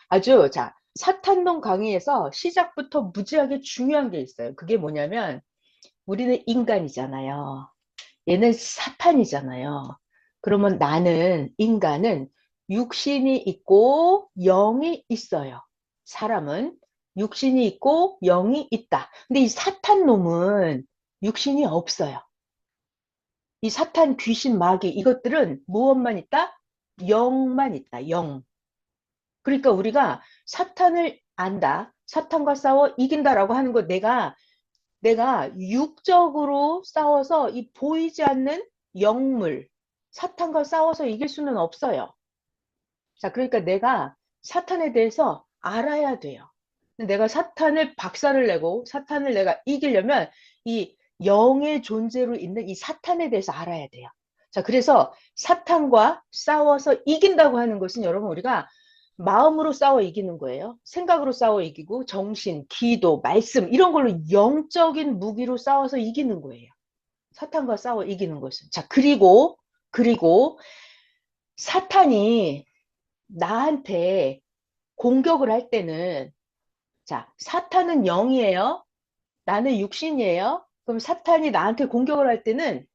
아주, 자, 사탄론 강의에서 시작부터 무지하게 중요한 게 있어요. 그게 뭐냐면, 우리는 인간이잖아요. 얘는 사탄이잖아요. 그러면 나는, 인간은 육신이 있고 영이 있어요. 사람은 육신이 있고 영이 있다. 근데 이 사탄 놈은 육신이 없어요. 이 사탄, 귀신, 마귀, 이것들은 무엇만 있다? 영만 있다. 영. 그러니까 우리가 사탄을 안다. 사탄과 싸워 이긴다라고 하는 거 내가 육적으로 싸워서 이 보이지 않는 영물, 사탄과 싸워서 이길 수는 없어요. 자, 그러니까 내가 사탄에 대해서 알아야 돼요. 내가 사탄을 박살을 내고 사탄을 내가 이기려면 이 영의 존재로 있는 이 사탄에 대해서 알아야 돼요. 자, 그래서 사탄과 싸워서 이긴다고 하는 것은 여러분 우리가 마음으로 싸워 이기는 거예요. 생각으로 싸워 이기고 정신, 기도, 말씀 이런 걸로 영적인 무기로 싸워서 이기는 거예요. 사탄과 싸워 이기는 것은. 자, 그리고 사탄이 나한테 공격을 할 때는 자, 사탄은 영이에요. 나는 육신이에요. 그럼 사탄이 나한테 공격을 할 때는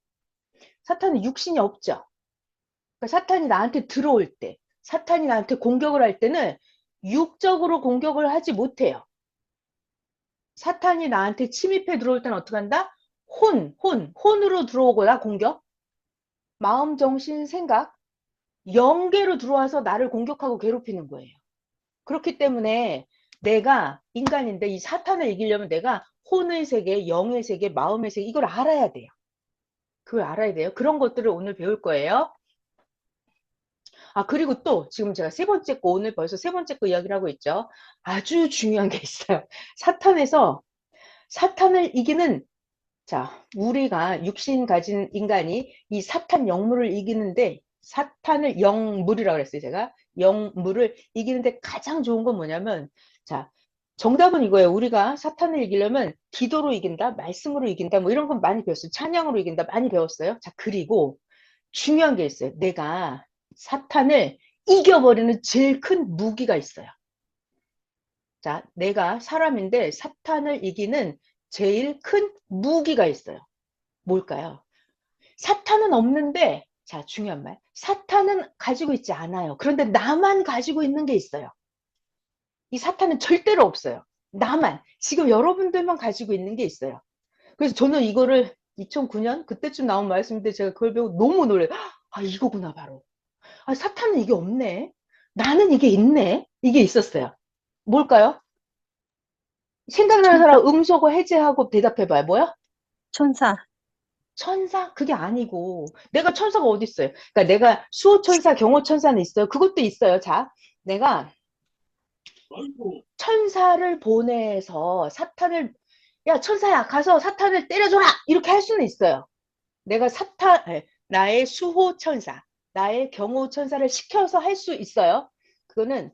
사탄은 육신이 없죠. 그러니까 사탄이 나한테 들어올 때, 사탄이 나한테 공격을 할 때는 육적으로 공격을 하지 못해요. 사탄이 나한테 침입해 들어올 때는 어떻게 한다? 혼으로 들어오거나 공격. 마음, 정신, 생각, 영계로 들어와서 나를 공격하고 괴롭히는 거예요. 그렇기 때문에 내가 인간인데 이 사탄을 이기려면 내가 혼의 세계, 영의 세계, 마음의 세계 이걸 알아야 돼요. 그걸 알아야 돼요. 그런 것들을 오늘 배울 거예요. 아, 그리고 또 지금 제가 세 번째 거 오늘 벌써 세 번째 거 이야기를 하고 있죠. 아주 중요한 게 있어요. 사탄에서 사탄을 이기는 자, 우리가 육신 가진 인간이 이 사탄 영물을 이기는데 사탄을 영물이라고 그랬어요, 제가. 영물을 이기는데 가장 좋은 건 뭐냐면 자, 정답은 이거예요. 우리가 사탄을 이기려면 기도로 이긴다, 말씀으로 이긴다, 뭐 이런 건 많이 배웠어요. 찬양으로 이긴다, 많이 배웠어요. 자, 그리고 중요한 게 있어요. 내가 사탄을 이겨버리는 제일 큰 무기가 있어요. 자, 내가 사람인데 사탄을 이기는 제일 큰 무기가 있어요. 뭘까요? 사탄은 없는데, 자, 중요한 말. 사탄은 가지고 있지 않아요. 그런데 나만 가지고 있는 게 있어요. 이 사탄은 절대로 없어요. 나만, 지금 여러분들만 가지고 있는 게 있어요. 그래서 저는 이거를 2009년 그때쯤 나온 말씀인데 제가 그걸 배우고 너무 놀래요. 아, 이거구나, 바로. 아, 사탄은 이게 없네. 나는 이게 있네. 이게 있었어요. 뭘까요? 생각나는 천사, 사람 음소거 해제하고 대답해봐요. 뭐야? 천사, 천사? 그게 아니고 내가 천사가 어디 있어요? 그러니까 내가 수호천사, 경호천사는 있어요. 그것도 있어요. 자, 내가 천사를 보내서 사탄을 야 천사야 가서 사탄을 때려줘라 이렇게 할 수는 있어요. 내가 나의 수호천사, 나의 경호천사를 시켜서 할 수 있어요. 그거는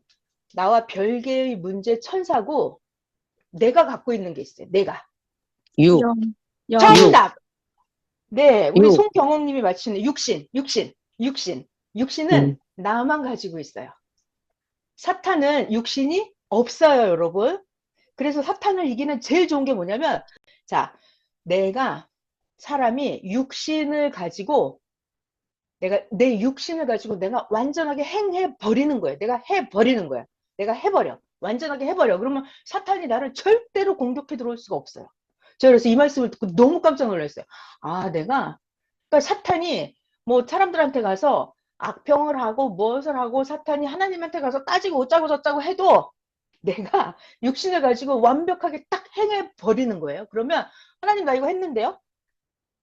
나와 별개의 문제 천사고 내가 갖고 있는 게 있어요. 내가. 육, 영, 영, 육, 정답! 네, 우리 육. 송경호님이 맞추는 육신. 육신은 음. 나만 가지고 있어요. 사탄은 육신이 없어요, 여러분. 그래서 사탄을 이기는 제일 좋은 게 뭐냐면, 자, 내가 사람이 육신을 가지고, 내가 내 육신을 가지고 내가 완전하게 행해 버리는 거예요. 내가 해 버리는 거야. 내가 해버려. 완전하게 해버려. 그러면 사탄이 나를 절대로 공격해 들어올 수가 없어요. 제가 그래서 이 말씀을 듣고 너무 깜짝 놀랐어요. 아, 그러니까 사탄이 뭐 사람들한테 가서 악평을 하고 무엇을 하고 사탄이 하나님한테 가서 따지고 어쩌고 저쩌고 해도 내가 육신을 가지고 완벽하게 딱 행해 버리는 거예요. 그러면 하나님 나 이거 했는데요?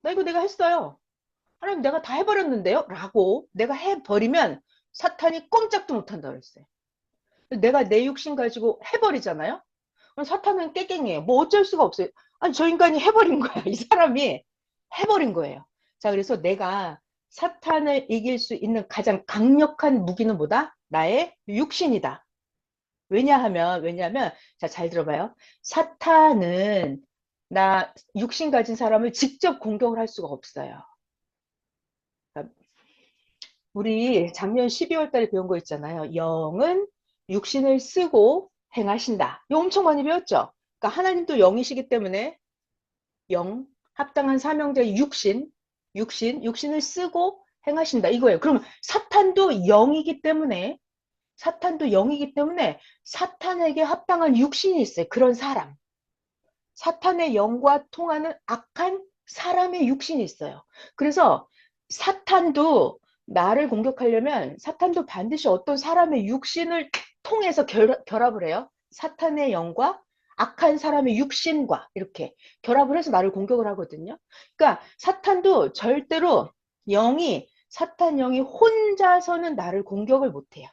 나 이거 내가 했어요. 하나님 내가 다 해버렸는데요? 라고 내가 해버리면 사탄이 꼼짝도 못한다 그랬어요. 내가 내 육신 가지고 해버리잖아요? 그럼 사탄은 깨갱이에요. 뭐 어쩔 수가 없어요. 아니 저 인간이 해버린 거야. 이 사람이 해버린 거예요. 자, 그래서 내가 사탄을 이길 수 있는 가장 강력한 무기는 뭐다? 나의 육신이다. 왜냐하면, 자, 잘 들어봐요. 사탄은 나 육신 가진 사람을 직접 공격을 할 수가 없어요. 그러니까 우리 작년 12월 달에 배운 거 있잖아요. 영은 육신을 쓰고 행하신다. 이거 엄청 많이 배웠죠? 그러니까 하나님도 영이시기 때문에 영, 합당한 사명자의 육신을 쓰고 행하신다. 이거예요. 그러면 사탄도 영이기 때문에 사탄에게 합당한 육신이 있어요. 그런 사람. 사탄의 영과 통하는 악한 사람의 육신이 있어요. 그래서 사탄도 나를 공격하려면 사탄도 반드시 어떤 사람의 육신을 통해서 결합을 해요. 사탄의 영과 악한 사람의 육신과 이렇게 결합을 해서 나를 공격을 하거든요. 그러니까 사탄도 절대로 사탄 영이 혼자서는 나를 공격을 못해요.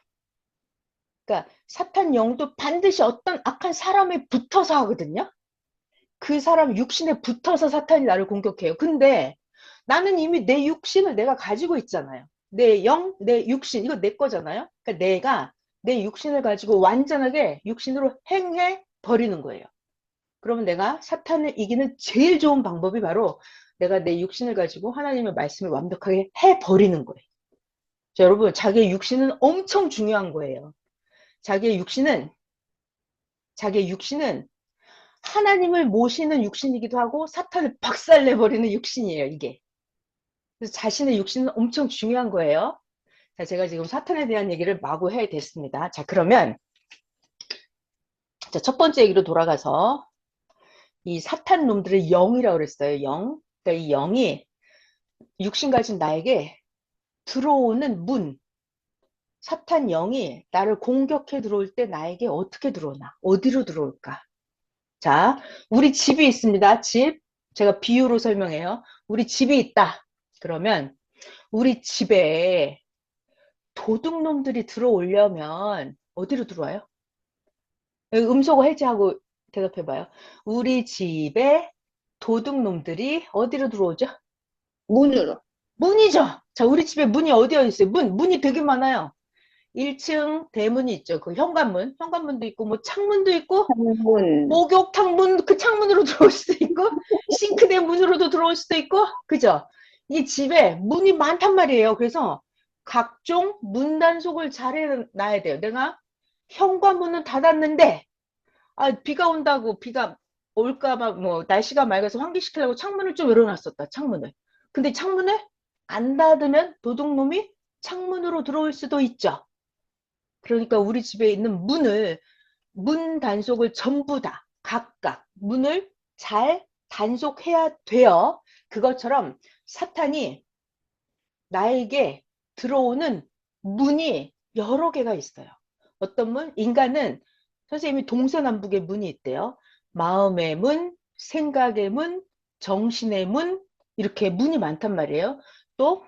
그러니까 사탄 영도 반드시 어떤 악한 사람에 붙어서 하거든요. 그 사람 육신에 붙어서 사탄이 나를 공격해요. 근데 나는 이미 내 육신을 내가 가지고 있잖아요. 내 영, 내 육신, 이거 내 거잖아요. 그러니까 내가 내 육신을 가지고 완전하게 육신으로 행해 버리는 거예요. 그러면 내가 사탄을 이기는 제일 좋은 방법이 바로 내가 내 육신을 가지고 하나님의 말씀을 완벽하게 해 버리는 거예요. 자, 여러분, 자기의 육신은 엄청 중요한 거예요. 자기의 육신은 하나님을 모시는 육신이기도 하고 사탄을 박살내버리는 육신이에요, 이게. 그래서 자신의 육신은 엄청 중요한 거예요. 자, 제가 지금 사탄에 대한 얘기를 마구 해야 됐습니다. 자, 그러면 자, 첫 번째 얘기로 돌아가서 이 사탄 놈들을 영이라고 그랬어요. 영. 그러니까 이 영이 육신 가진 나에게 들어오는 문. 사탄 영이 나를 공격해 들어올 때 나에게 어떻게 들어오나? 어디로 들어올까? 자, 우리 집이 있습니다. 집. 제가 비유로 설명해요. 우리 집이 있다. 그러면 우리 집에 도둑놈들이 들어오려면 어디로 들어와요? 음소거 해제하고 대답해봐요. 우리 집에 도둑놈들이 어디로 들어오죠? 문으로. 문이죠. 자, 우리 집에 문이 어디에 있어요? 문이 되게 많아요. 1층 대문이 있죠. 그 현관문도 있고, 뭐 창문도 있고, 창문. 목욕탕 문, 그 창문으로 들어올 수도 있고, 싱크대 문으로도 들어올 수도 있고, 그죠? 이 집에 문이 많단 말이에요. 그래서 각종 문 단속을 잘 해놔야 돼요. 내가 현관문은 닫았는데, 비가 온다고, 비가 올까봐, 뭐, 날씨가 맑아서 환기시키려고 창문을 좀 열어놨었다, 창문을. 근데 창문을 안 닫으면 도둑놈이 창문으로 들어올 수도 있죠. 그러니까 우리 집에 있는 문 단속을 전부 다 각각 문을 잘 단속해야 돼요. 그것처럼 사탄이 나에게 들어오는 문이 여러 개가 있어요. 어떤 문? 인간은 선생님이 동서남북의 문이 있대요. 마음의 문, 생각의 문, 정신의 문, 이렇게 문이 많단 말이에요. 또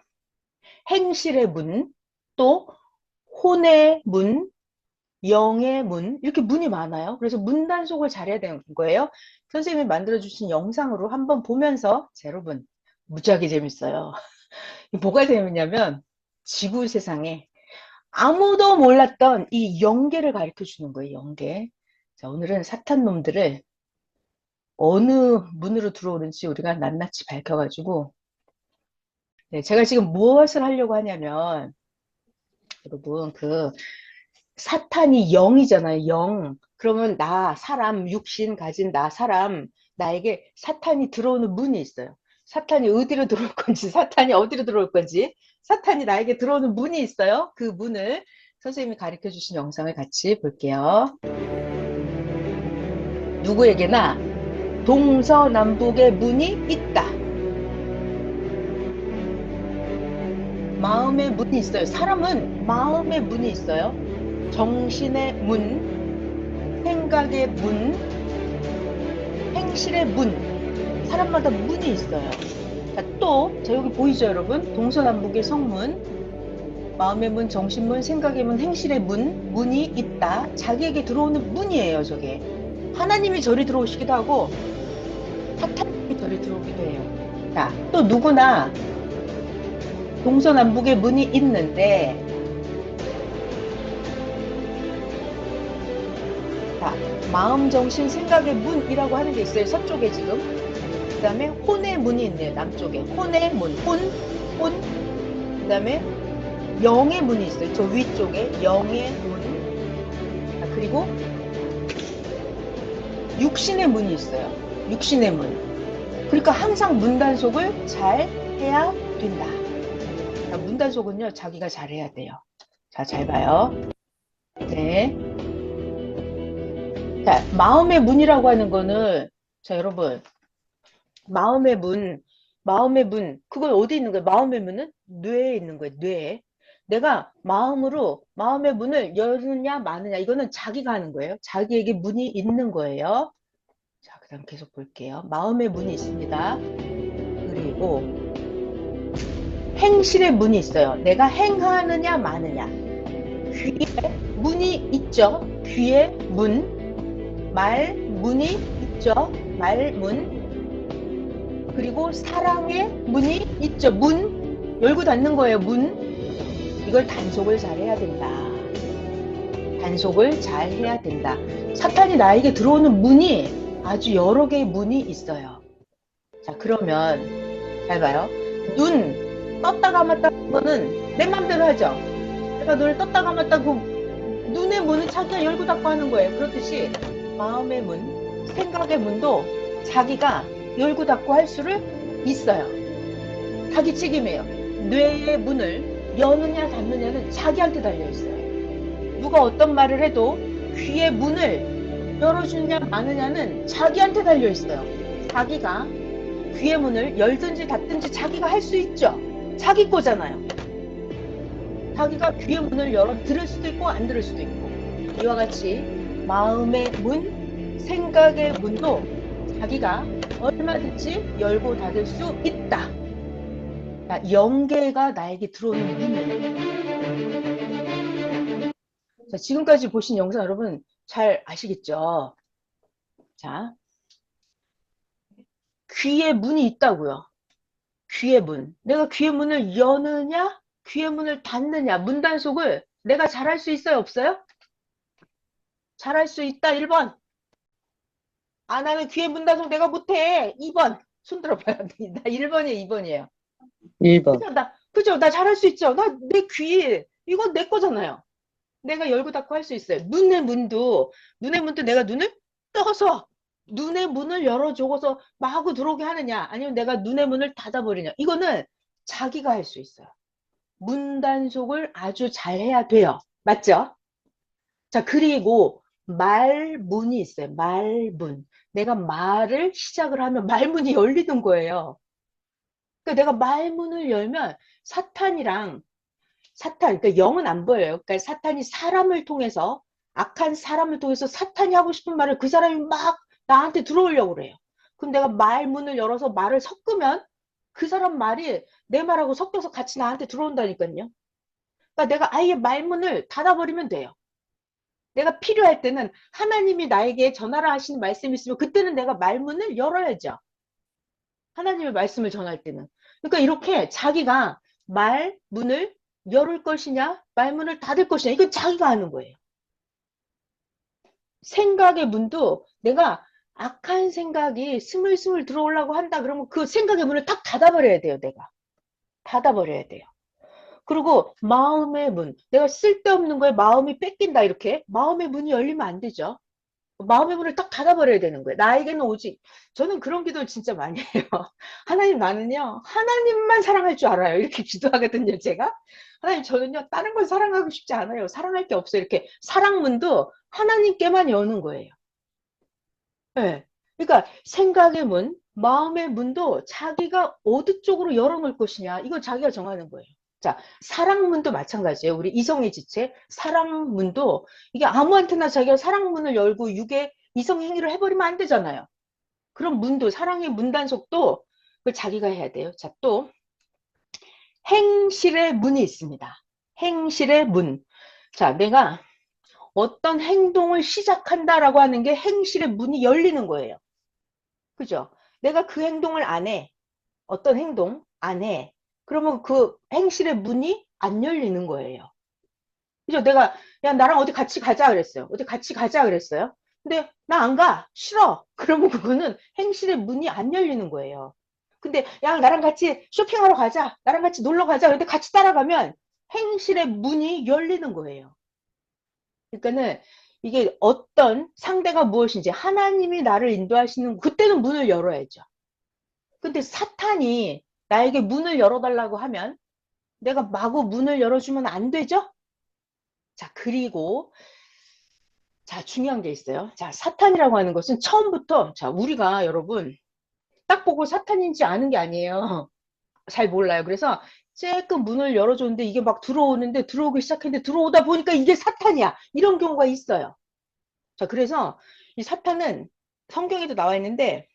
행실의 문, 또 혼의 문, 영의 문, 이렇게 문이 많아요. 그래서 문 단속을 잘해야 되는 거예요. 선생님이 만들어주신 영상으로 한번 보면서, 자, 여러분, 무지하게 재밌어요. 뭐가 재밌냐면, 지구 세상에 아무도 몰랐던 이 영계를 가르쳐 주는 거예요, 영계. 자, 오늘은 사탄 놈들을 어느 문으로 들어오는지 우리가 낱낱이 밝혀가지고, 네, 제가 지금 무엇을 하려고 하냐면, 여러분, 사탄이 영이잖아요, 영. 그러면 사람, 육신 가진 사람, 나에게 사탄이 들어오는 문이 있어요. 사탄이 어디로 들어올 건지, 사탄이 어디로 들어올 건지, 사탄이 나에게 들어오는 문이 있어요. 그 문을 선생님이 가르쳐 주신 영상을 같이 볼게요. 누구에게나 동서남북의 문이 있다. 마음의 문이 있어요. 사람은 마음의 문이 있어요. 정신의 문, 생각의 문, 행실의 문. 사람마다 문이 있어요. 자, 여기 보이죠, 여러분? 동서남북의 성문, 마음의 문, 정신문, 생각의 문, 행실의 문이 있다. 자기에게 들어오는 문이에요, 저게. 하나님이 저리 들어오시기도 하고, 사탄이 저리 들어오기도 해요. 자, 또 누구나 동서남북의 문이 있는데, 자, 마음, 정신, 생각의 문이라고 하는 게 있어요. 서쪽에 지금. 그 다음에 혼의 문이 있네요. 남쪽에. 혼의 문, 그 다음에 영의 문이 있어요. 저 위쪽에 영의 문. 그리고 육신의 문이 있어요. 육신의 문. 그러니까 항상 문 단속을 잘 해야 된다. 자, 문 단속은요, 자기가 잘 해야 돼요. 자, 잘 봐요. 네. 자, 마음의 문이라고 하는 거는, 자, 여러분, 마음의 문, 그건 어디 있는 거예요? 마음의 문은 뇌에 있는 거예요, 뇌에. 내가 마음으로 마음의 문을 여느냐, 마느냐, 이거는 자기가 하는 거예요. 자기에게 문이 있는 거예요. 자, 그 다음 계속 볼게요. 마음의 문이 있습니다. 그리고 행실의 문이 있어요. 내가 행하느냐, 마느냐. 귀에 문이 있죠. 귀에 문, 말, 문이 있죠. 말문. 그리고 사랑의 문이 있죠. 문, 열고 닫는 거예요. 문. 이걸 단속을 잘 해야 된다. 단속을 잘 해야 된다. 사탄이 나에게 들어오는 문이 아주 여러 개의 문이 있어요. 자, 그러면 잘 봐요. 눈 떴다 감았다 하는 거는 내 맘대로 하죠. 내가 눈을 떴다 감았다 그 눈의 문은 자기가 열고 닫고 하는 거예요. 그렇듯이 마음의 문, 생각의 문도 자기가 열고 닫고 할 수를 있어요. 자기 책임이에요. 뇌의 문을 여느냐 닫느냐는 자기한테 달려있어요. 누가 어떤 말을 해도 귀의 문을 열어주느냐 마느냐는 자기한테 달려있어요. 자기가 귀의 문을 열든지 닫든지 자기가 할 수 있죠. 자기 거잖아요. 자기가 귀의 문을 열어 들을 수도 있고 안 들을 수도 있고. 이와 같이 마음의 문, 생각의 문도 자기가 얼마든지 열고 닫을 수 있다. 자, 영계가 나에게 들어오는 문이에요. 자, 지금까지 보신 영상 여러분 잘 아시겠죠? 자, 귀의 문이 있다고요. 귀의 문. 내가 귀의 문을 여느냐? 귀의 문을 닫느냐? 문 단속을 내가 잘할 수 있어요? 없어요? 잘할 수 있다. 1번. 아, 나는 귀의 문 단속 내가 못해. 2번. 손 들어봐요. 나 1번이에요, 2번이에요. 1번. 그죠? 나 잘할 수 있죠? 내 귀, 이건 내 거잖아요. 내가 열고 닫고 할 수 있어요. 눈의 문도 내가 눈을 떠서 눈의 문을 열어주고서 마구 들어오게 하느냐, 아니면 내가 눈의 문을 닫아버리냐. 이거는 자기가 할 수 있어요. 문 단속을 아주 잘 해야 돼요. 맞죠? 자, 그리고 말문이 있어요. 말문. 내가 말을 시작을 하면 말문이 열리는 거예요. 그러니까 내가 말문을 열면 그러니까 영은 안 보여요. 그러니까 사탄이 사람을 통해서, 악한 사람을 통해서 사탄이 하고 싶은 말을 그 사람이 막 나한테 들어오려고 그래요. 그럼 내가 말문을 열어서 말을 섞으면 그 사람 말이 내 말하고 섞여서 같이 나한테 들어온다니까요. 그러니까 내가 아예 말문을 닫아버리면 돼요. 내가 필요할 때는 하나님이 나에게 전하라 하시는 말씀이 있으면 그때는 내가 말문을 열어야죠. 하나님의 말씀을 전할 때는. 그러니까 이렇게 자기가 말문을 열을 것이냐, 말문을 닫을 것이냐, 이건 자기가 하는 거예요. 생각의 문도 내가 악한 생각이 스물스물 들어오려고 한다 그러면 그 생각의 문을 딱 닫아버려야 돼요, 내가. 닫아버려야 돼요. 그리고 마음의 문, 내가 쓸데없는 거에 마음이 뺏긴다, 이렇게. 마음의 문이 열리면 안 되죠. 마음의 문을 딱 닫아버려야 되는 거예요. 나에게는 오직, 저는 그런 기도를 진짜 많이 해요. 하나님, 나는요, 하나님만 사랑할 줄 알아요. 이렇게 기도하거든요, 제가. 하나님, 저는요, 다른 걸 사랑하고 싶지 않아요. 사랑할 게 없어요. 이렇게 사랑문도 하나님께만 여는 거예요. 네. 그러니까 생각의 문, 마음의 문도 자기가 어디 쪽으로 열어놓을 것이냐, 이거 자기가 정하는 거예요. 자, 사랑문도 마찬가지예요. 우리 이성의 지체, 사랑문도 이게 아무한테나 자기가 사랑문을 열고 육의 이성 행위를 해버리면 안 되잖아요. 그럼 문도, 사랑의 문단속도 그걸 자기가 해야 돼요. 자, 또 행실의 문이 있습니다. 행실의 문. 자, 내가 어떤 행동을 시작한다라고 하는 게 행실의 문이 열리는 거예요. 그죠? 내가 그 행동을 안 해. 어떤 행동 안 해. 그러면 그 행실의 문이 안 열리는 거예요. 그죠? 내가 야 나랑 어디 같이 가자 그랬어요. 어디 같이 가자 그랬어요. 근데 나 안 가. 싫어. 그러면 그거는 행실의 문이 안 열리는 거예요. 근데 야 나랑 같이 쇼핑하러 가자. 나랑 같이 놀러 가자. 그런데 같이 따라가면 행실의 문이 열리는 거예요. 그러니까는 이게 어떤 상대가 무엇인지 하나님이 나를 인도하시는 그때는 문을 열어야죠. 근데 사탄이 나에게 문을 열어달라고 하면 내가 마구 문을 열어주면 안 되죠? 자, 그리고 자, 중요한 게 있어요. 자, 사탄이라고 하는 것은 처음부터 자, 우리가 여러분 딱 보고 사탄인지 아는 게 아니에요. 잘 몰라요. 그래서 쬐끔 문을 열어줬는데 이게 막 들어오는데 들어오기 시작했는데 들어오다 보니까 이게 사탄이야. 이런 경우가 있어요. 자, 그래서 이 사탄은 성경에도 나와 있는데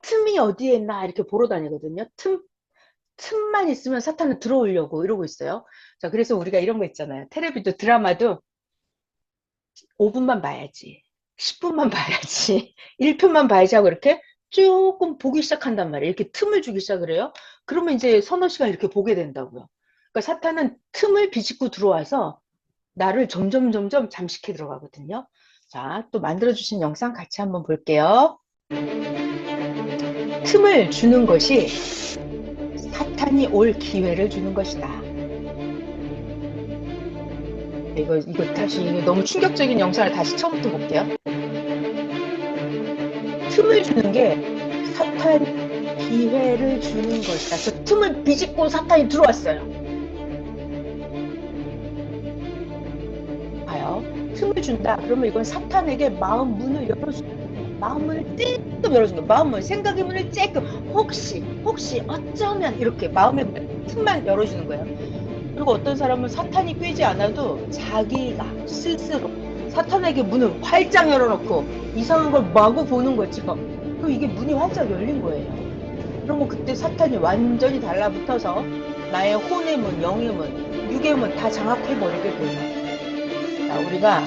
틈이 어디에 있나 이렇게 보러 다니거든요. 틈만 있으면 사탄은 들어오려고 이러고 있어요. 자, 그래서 우리가 이런 거 있잖아요. 텔레비도 드라마도 5분만 봐야지. 10분만 봐야지. 1편만 봐야지 하고 이렇게 조금 보기 시작한단 말이에요. 이렇게 틈을 주기 시작을 해요. 그러면 이제 서너 시간 이렇게 보게 된다고요. 그러니까 사탄은 틈을 비집고 들어와서 나를 점점 잠식해 들어가거든요. 자, 또 만들어주신 영상 같이 한번 볼게요. 틈을 주는 것이 사탄이 올 기회를 주는 것이다. 이거 다시 너무 충격적인 영상을 다시 처음부터 볼게요. 틈을 주는 게 사탄 기회를 주는 것이다. 저 틈을 비집고 사탄이 들어왔어요. 봐요. 틈을 준다. 그러면 이건 사탄에게 마음 문을 열어주는 거예요. 마음 문을 쬐끔 열어주는 거예요. 마음 문, 생각의 문을 쬐끔 혹시 어쩌면 이렇게 마음의 틈만 열어주는 거예요. 그리고 어떤 사람은 사탄이 꿰지 않아도 자기가 스스로 사탄에게 문을 활짝 열어놓고 이상한 걸 마구 보는 거죠. 그럼 이게 문이 활짝 열린 거예요. 그러면 그때 사탄이 완전히 달라붙어서 나의 혼의 문, 영의 문, 육의 문 다 장악해버리게 돼요. 자, 우리가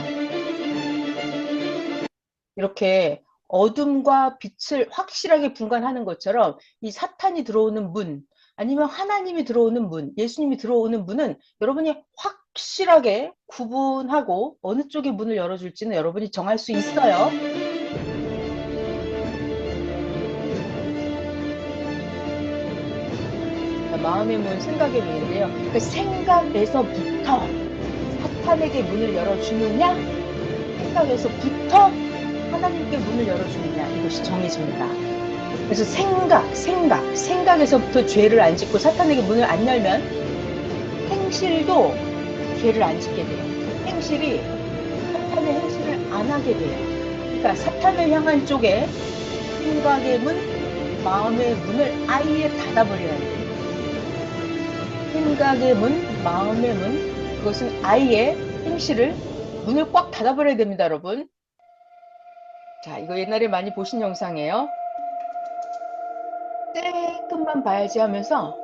이렇게 어둠과 빛을 확실하게 분간하는 것처럼 이 사탄이 들어오는 문, 아니면 하나님이 들어오는 문, 예수님이 들어오는 문은 여러분이 확실하게 구분하고 어느 쪽에 문을 열어줄지는 여러분이 정할 수 있어요. 마음의 문, 생각의 문인데요. 그 생각에서부터 사탄에게 문을 열어주느냐, 생각에서부터 하나님께 문을 열어주느냐, 이것이 정해집니다. 그래서 생각에서부터 죄를 안 짓고 사탄에게 문을 안 열면 행실도 죄를 안 짓게 돼요. 행실이 사탄의 행실을 안 하게 돼요. 그러니까 사탄을 향한 쪽에 생각의 문, 마음의 문을 아예 닫아버려야 돼요. 생각의 문, 마음의 문, 그것은 아예 행실을 문을 꽉 닫아버려야 됩니다, 여러분. 자, 이거 옛날에 많이 보신 영상이에요. 조금만 봐야지 하면서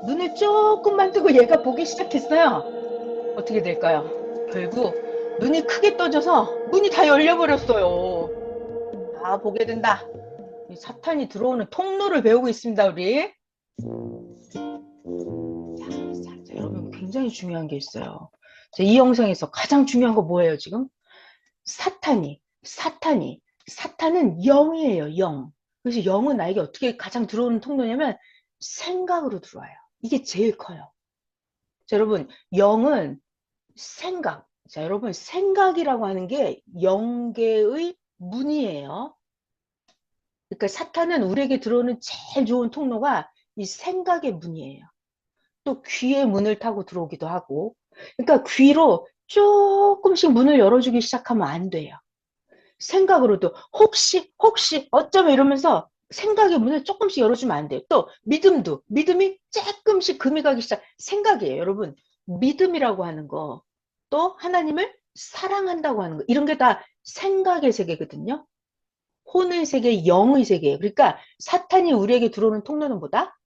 눈을 조금만 뜨고 얘가 보기 시작했어요. 어떻게 될까요? 결국 눈이 크게 떠져서 문이 다 열려버렸어요. 다 보게 된다. 사탄이 들어오는 통로를 배우고 있습니다, 우리. 자, 여러분 굉장히 중요한 게 있어요. 자, 이 영상에서 가장 중요한 거 뭐예요, 지금? 사탄은 0이에요, 0. 그래서 0은 나에게 어떻게 가장 들어오는 통로냐면 생각으로 들어와요. 이게 제일 커요. 자, 여러분, 0은 생각. 자, 여러분, 생각이라고 하는 게 영계의 문이에요. 그러니까 사탄은 우리에게 들어오는 제일 좋은 통로가 이 생각의 문이에요. 또 귀의 문을 타고 들어오기도 하고. 그러니까 귀로 조금씩 문을 열어주기 시작하면 안 돼요. 생각으로도 혹시 어쩌면 이러면서 생각의 문을 조금씩 열어주면 안 돼요. 또 믿음이 조금씩 금이 가기 시작. 생각이에요, 여러분. 믿음이라고 하는 거, 또 하나님을 사랑한다고 하는 거, 이런 게 다 생각의 세계거든요. 혼의 세계, 영의 세계예요. 그러니까 사탄이 우리에게 들어오는 통로는 뭐다?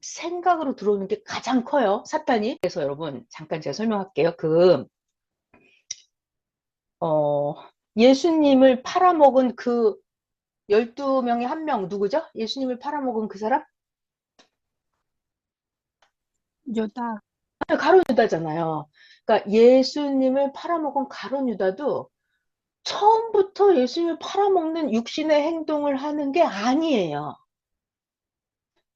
생각으로 들어오는 게 가장 커요, 사탄이. 그래서 여러분 잠깐 제가 설명할게요. 예수님을 팔아먹은 그 12명의 한 명 누구죠? 예수님을 팔아먹은 그 사람? 유다. 가룟 유다잖아요. 그러니까 예수님을 팔아먹은 가룟 유다도 처음부터 예수님을 팔아먹는 육신의 행동을 하는 게 아니에요.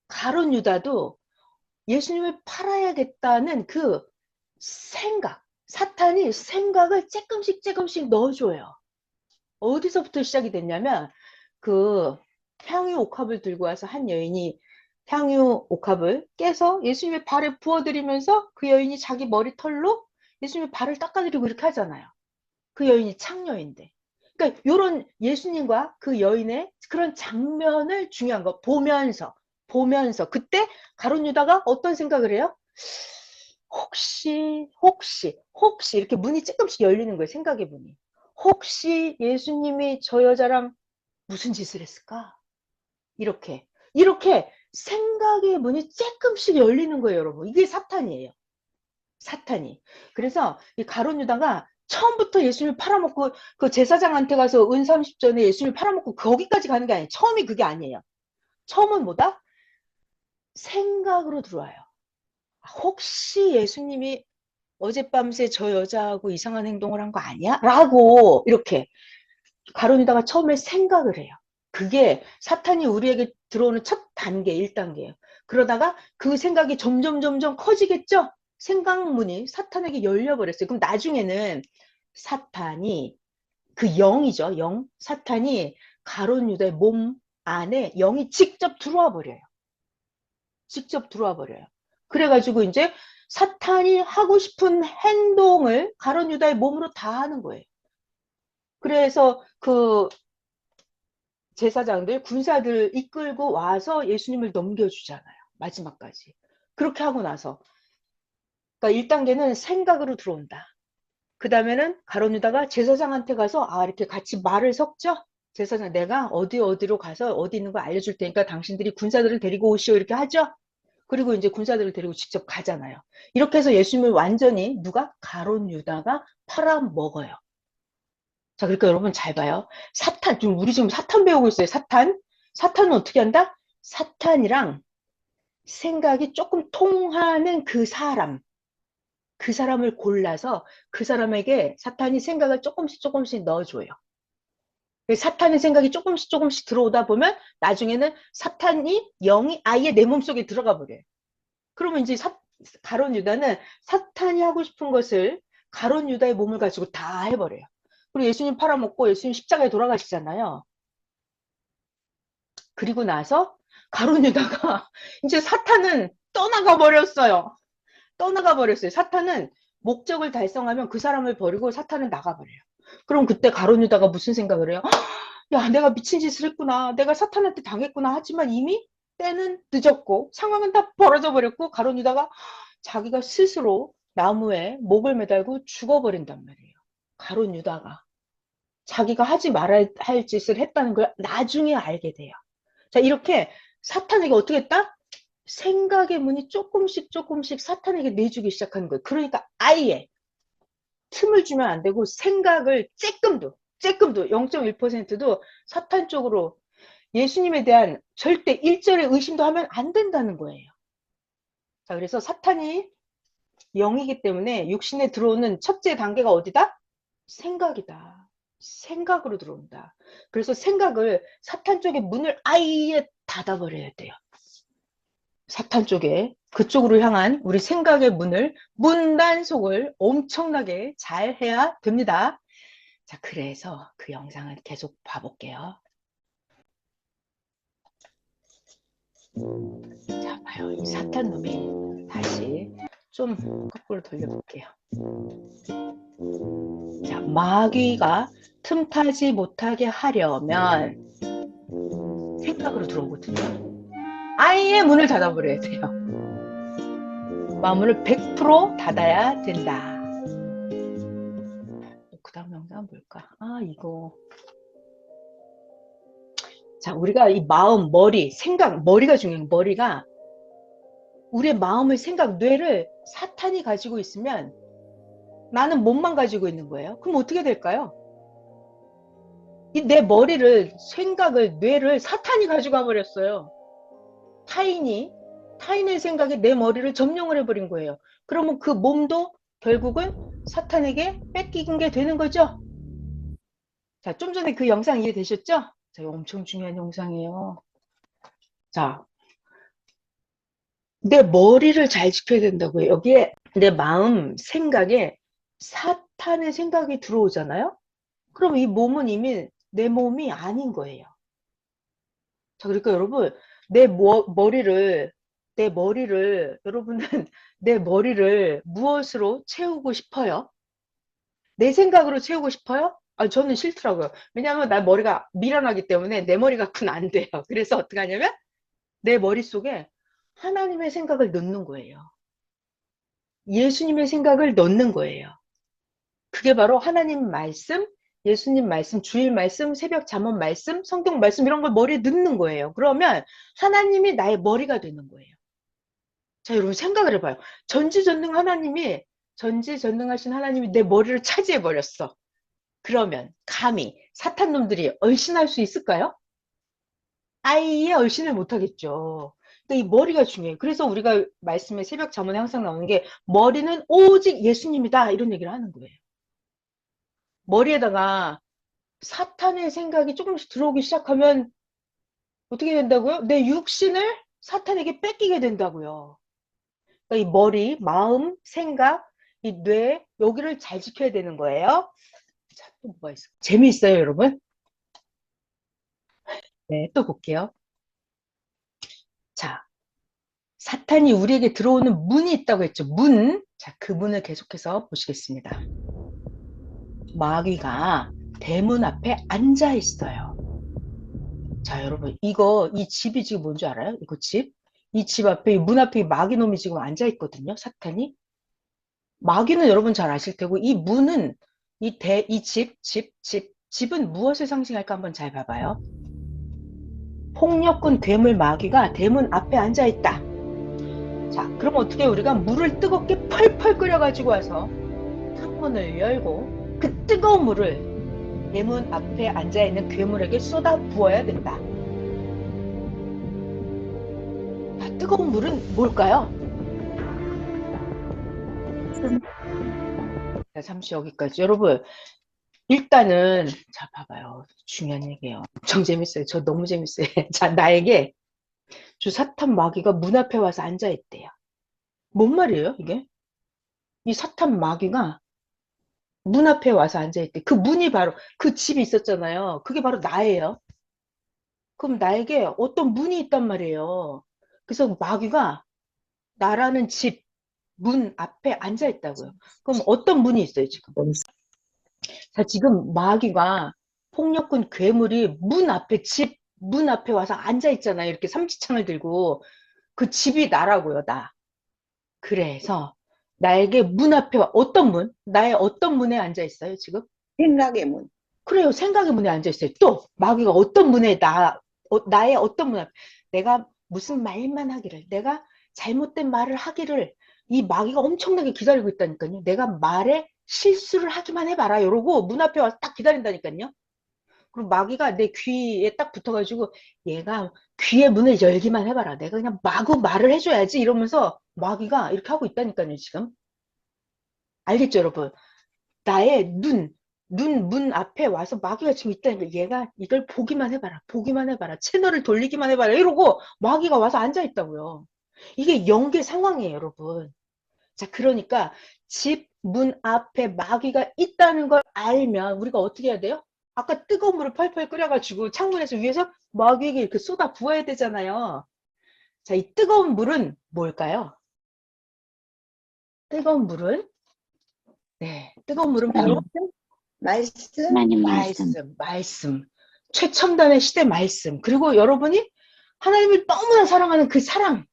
가룟 유다도 예수님을 팔아야겠다는 그 사탄이 생각을 조금씩 넣어줘요. 어디서부터 시작이 됐냐면 그 향유 옥합을 들고 와서 한 여인이 향유 옥합을 깨서 예수님의 발에 부어드리면서 그 여인이 자기 머리털로 예수님의 발을 닦아드리고 이렇게 하잖아요. 그 여인이 창녀인데. 그러니까 이런 예수님과 그 여인의 그런 장면을 중요한 거 보면서 그때 가룟 유다가 어떤 생각을 해요? 혹시 이렇게 문이 조금씩 열리는 거예요. 생각의 문이. 혹시 예수님이 저 여자랑 무슨 짓을 했을까? 이렇게 생각의 문이 조금씩 열리는 거예요, 여러분. 이게 사탄이에요. 사탄이. 그래서 이 가룟 유다가 처음부터 예수님을 팔아먹고 그 제사장한테 가서 은 30전에 예수님을 팔아먹고 거기까지 가는 게 아니에요. 처음이 그게 아니에요. 처음은 뭐다? 생각으로 들어와요. 혹시 예수님이 어젯밤새 저 여자하고 이상한 행동을 한 거 아니야? 라고 이렇게 가룟 유다가 처음에 생각을 해요. 그게 사탄이 우리에게 들어오는 첫 단계, 1단계예요. 그러다가 그 생각이 점점 커지겠죠? 생각문이 사탄에게 열려버렸어요. 그럼 나중에는 사탄이 그 영이죠. 영. 사탄이 가룟 유다의 몸 안에 영이 직접 들어와 버려요. 직접 들어와 버려요. 그래가지고 이제 사탄이 하고 싶은 행동을 가룟 유다의 몸으로 다 하는 거예요. 그래서 그 제사장들, 군사들 이끌고 와서 예수님을 넘겨주잖아요. 마지막까지. 그렇게 하고 나서. 그러니까 1단계는 생각으로 들어온다. 그 다음에는 가룟 유다가 제사장한테 가서 이렇게 같이 말을 섞죠. 제사장 내가 어디로 가서 어디 있는 거 알려줄 테니까 당신들이 군사들을 데리고 오시오 이렇게 하죠. 그리고 이제 군사들을 데리고 직접 가잖아요. 이렇게 해서 예수님을 완전히 누가? 가룟 유다가 팔아먹어요. 자, 그러니까 여러분 잘 봐요. 사탄, 우리 지금 사탄 배우고 있어요. 사탄은 어떻게 한다? 사탄이랑 생각이 조금 통하는 그 사람을 골라서 그 사람에게 사탄이 생각을 조금씩 넣어줘요. 사탄의 생각이 조금씩 들어오다 보면 나중에는 사탄이 영이 아예 내 몸속에 들어가 버려요. 그러면 이제 가룟 유다는 사탄이 하고 싶은 것을 가룟 유다의 몸을 가지고 다 해버려요. 그리고 예수님 팔아먹고 예수님 십자가에 돌아가시잖아요. 그리고 나서 가룟 유다가 이제 사탄은 떠나가 버렸어요. 사탄은 목적을 달성하면 그 사람을 버리고 사탄은 나가버려요. 그럼 그때 가룟 유다가 무슨 생각을 해요? 야, 내가 미친 짓을 했구나. 내가 사탄한테 당했구나. 하지만 이미 때는 늦었고 상황은 다 벌어져 버렸고 가룟 유다가 자기가 스스로 나무에 목을 매달고 죽어버린단 말이에요. 가룟 유다가 자기가 하지 말아야 할 짓을 했다는 걸 나중에 알게 돼요. 자, 이렇게 사탄에게 어떻게 했다? 생각의 문이 조금씩 사탄에게 내주기 시작하는 거예요. 그러니까 아예 틈을 주면 안 되고 생각을 쬐끔도 0.1%도 사탄 쪽으로 예수님에 대한 절대 일절의 의심도 하면 안 된다는 거예요. 자, 그래서 사탄이 영이기 때문에 육신에 들어오는 첫째 단계가 어디다? 생각이다. 생각으로 들어온다. 그래서 생각을 사탄 쪽의 문을 아예 닫아버려야 돼요. 사탄 쪽에 그쪽으로 향한 우리 생각의 문을 문단속을 엄청나게 잘 해야 됩니다. 자, 그래서 그 영상을 계속 봐볼게요. 자, 봐요. 이 사탄 놈이 다시 좀 거꾸로 돌려볼게요. 자, 마귀가 틈타지 못하게 하려면 생각으로 들어오거든요. 아예 문을 닫아버려야 돼요. 마음을 100% 닫아야 된다. 그 다음 영상은 뭘까? 이거. 자, 우리가 이 마음, 머리, 생각, 머리가 중요해요. 머리가 우리의 마음을, 생각, 뇌를 사탄이 가지고 있으면 나는 몸만 가지고 있는 거예요. 그럼 어떻게 될까요? 이 내 머리를, 생각을, 뇌를 사탄이 가져가 버렸어요. 타인의 생각에 내 머리를 점령을 해버린 거예요. 그러면 그 몸도 결국은 사탄에게 뺏긴 게 되는 거죠. 자, 좀 전에 그 영상 이해되셨죠? 자, 이거 엄청 중요한 영상이에요. 자, 내 머리를 잘 지켜야 된다고요. 여기에 내 마음, 생각에 사탄의 생각이 들어오잖아요. 그럼 이 몸은 이미 내 몸이 아닌 거예요. 자, 그러니까 여러분, 내 머리를, 여러분은 내 머리를 무엇으로 채우고 싶어요? 내 생각으로 채우고 싶어요? 아, 저는 싫더라고요. 왜냐하면 나 머리가 미련하기 때문에 내 머리 갖고는 안 돼요. 그래서 어떻게 하냐면 내 머릿속에 하나님의 생각을 넣는 거예요. 예수님의 생각을 넣는 거예요. 그게 바로 하나님 말씀, 예수님 말씀, 주일 말씀, 새벽 잠언 말씀, 성경 말씀 이런 걸 머리에 넣는 거예요. 그러면 하나님이 나의 머리가 되는 거예요. 자, 여러분 생각을 해봐요. 전지전능하신 하나님이 내 머리를 차지해 버렸어. 그러면 감히 사탄 놈들이 얼씬할 수 있을까요? 아예 얼씬을 못하겠죠. 그러니까 이 머리가 중요해요. 그래서 우리가 말씀에 새벽 잠언에 항상 나오는 게 머리는 오직 예수님이다 이런 얘기를 하는 거예요. 머리에다가 사탄의 생각이 조금씩 들어오기 시작하면 어떻게 된다고요? 내 육신을 사탄에게 뺏기게 된다고요. 그러니까 이 머리, 마음, 생각, 이 뇌, 여기를 잘 지켜야 되는 거예요. 자, 또 뭐가 있어요? 재미있어요, 여러분? 네, 또 볼게요. 자, 사탄이 우리에게 들어오는 문이 있다고 했죠. 문. 자, 그 문을 계속해서 보시겠습니다. 마귀가 대문 앞에 앉아 있어요. 자, 여러분, 이 집이 지금 뭔지 알아요? 이거 집? 이 집 앞에, 이 문 앞에 마귀놈이 지금 앉아 있거든요, 사탄이. 마귀는 여러분 잘 아실 테고, 이 문은, 집은 무엇을 상징할까 한번 잘 봐봐요. 폭력군 괴물 마귀가 대문 앞에 앉아 있다. 자, 그럼 어떻게 우리가 물을 뜨겁게 펄펄 끓여가지고 와서 창문을 열고 그 뜨거운 물을 대문 앞에 앉아있는 괴물에게 쏟아 부어야 된다. 자, 뜨거운 물은 뭘까요? 자, 잠시 여기까지. 여러분, 일단은, 자, 봐봐요. 중요한 얘기예요. 엄청 재밌어요. 저 너무 재밌어요. 자, 나에게 주 사탄 마귀가 문 앞에 와서 앉아있대요. 뭔 말이에요, 이게? 이 사탄 마귀가 문 앞에 와서 앉아있대. 그 문이 바로, 그 집이 있었잖아요. 그게 바로 나예요. 그럼 나에게 어떤 문이 있단 말이에요. 그래서 마귀가 나라는 집, 문 앞에 앉아있다고요. 그럼 어떤 문이 있어요, 지금? 자, 지금 마귀가 폭력군 괴물이 문 앞에 와서 앉아있잖아요. 이렇게 삼지창을 들고. 그 집이 나라고요, 나. 그래서 나에게 문 앞에 어떤 문? 나의 어떤 문에 앉아있어요, 지금? 생각의 문. 그래요. 생각의 문에 앉아있어요. 또 마귀가 어떤 문에 나의 어떤 문 앞에 내가 무슨 말만 하기를 내가 잘못된 말을 하기를 이 마귀가 엄청나게 기다리고 있다니까요. 내가 말에 실수를 하기만 해봐라 이러고 문 앞에 와서 딱 기다린다니까요. 그럼 마귀가 내 귀에 딱 붙어가지고 얘가 귀의 문을 열기만 해봐라. 내가 그냥 마구 말을 해줘야지 이러면서 마귀가 이렇게 하고 있다니까요. 지금 알겠죠, 여러분? 나의 문 앞에 와서 마귀가 지금 있다니까 얘가 이걸 보기만 해봐라. 보기만 해봐라. 채널을 돌리기만 해봐라. 이러고 마귀가 와서 앉아있다고요. 이게 연계 상황이에요, 여러분. 자, 그러니까 집 문 앞에 마귀가 있다는 걸 알면 우리가 어떻게 해야 돼요? 아까 뜨거운 물을 펄펄 끓여가지고 창문에서 위에서 마귀에게 이렇게 쏟아 부어야 되잖아요. 자, 이 뜨거운 물은 뭘까요? 뜨거운 물은 뜨거운 물은 바로 말씀. 하나님 말씀. 말씀. 최첨단의 시대 말씀. 그리고 여러분이 하나님을 너무나 사랑하는 그 사랑,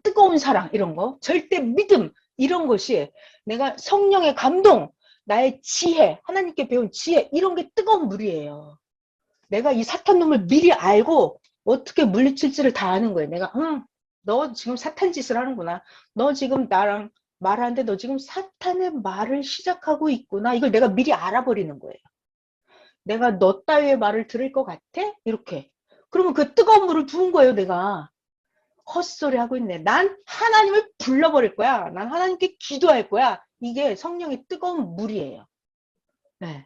뜨거운 사랑, 이런 거, 절대 믿음, 이런 것이 내가 성령의 감동, 나의 지혜, 하나님께 배운 지혜, 이런 게 뜨거운 물이에요. 내가 이 사탄 놈을 미리 알고 어떻게 물리칠지를 다 아는 거예요. 내가, 너 지금 사탄 짓을 하는구나. 너 지금 나랑 말하는데 너 지금 사탄의 말을 시작하고 있구나. 이걸 내가 미리 알아버리는 거예요. 내가 너 따위의 말을 들을 것 같아? 이렇게. 그러면 그 뜨거운 물을 부은 거예요, 내가. 헛소리 하고 있네. 난 하나님을 불러버릴 거야. 난 하나님께 기도할 거야. 이게 성령의 뜨거운 물이에요. 네.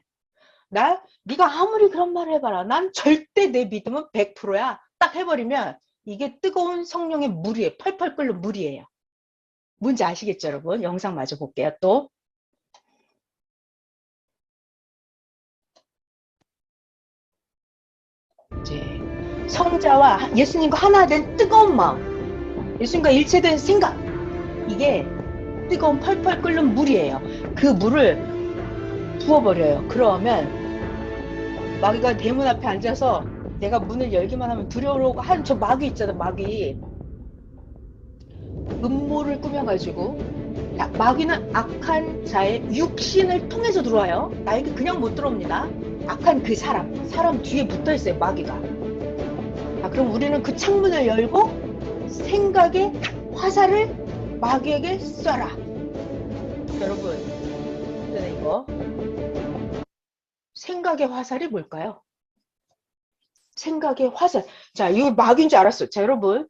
네가 아무리 그런 말을 해봐라. 난 절대 내 믿음은 100%야. 딱 해버리면 이게 뜨거운 성령의 물이에요. 펄펄 끓는 물이에요. 뭔지 아시겠죠, 여러분? 영상 마저 볼게요, 또. 성자와 예수님과 하나 된 뜨거운 마음, 예수님과 일체된 생각, 이게 뜨거운 펄펄 끓는 물이에요. 그 물을 부어버려요. 그러면 마귀가 대문 앞에 앉아서 내가 문을 열기만 하면 들어오고 한 저 마귀 있잖아, 마귀. 음모를 꾸며가지고, 야, 마귀는 악한 자의 육신을 통해서 들어와요. 나에게 그냥 못 들어옵니다. 악한 그 사람 뒤에 붙어 있어요, 마귀가. 아, 그럼 우리는 그 창문을 열고 생각의 화살을 마귀에게 쏴라. 여러분, 근데 이거 생각의 화살이 뭘까요? 생각의 화살. 자, 이거 마귀인 줄 알았어요. 자, 여러분,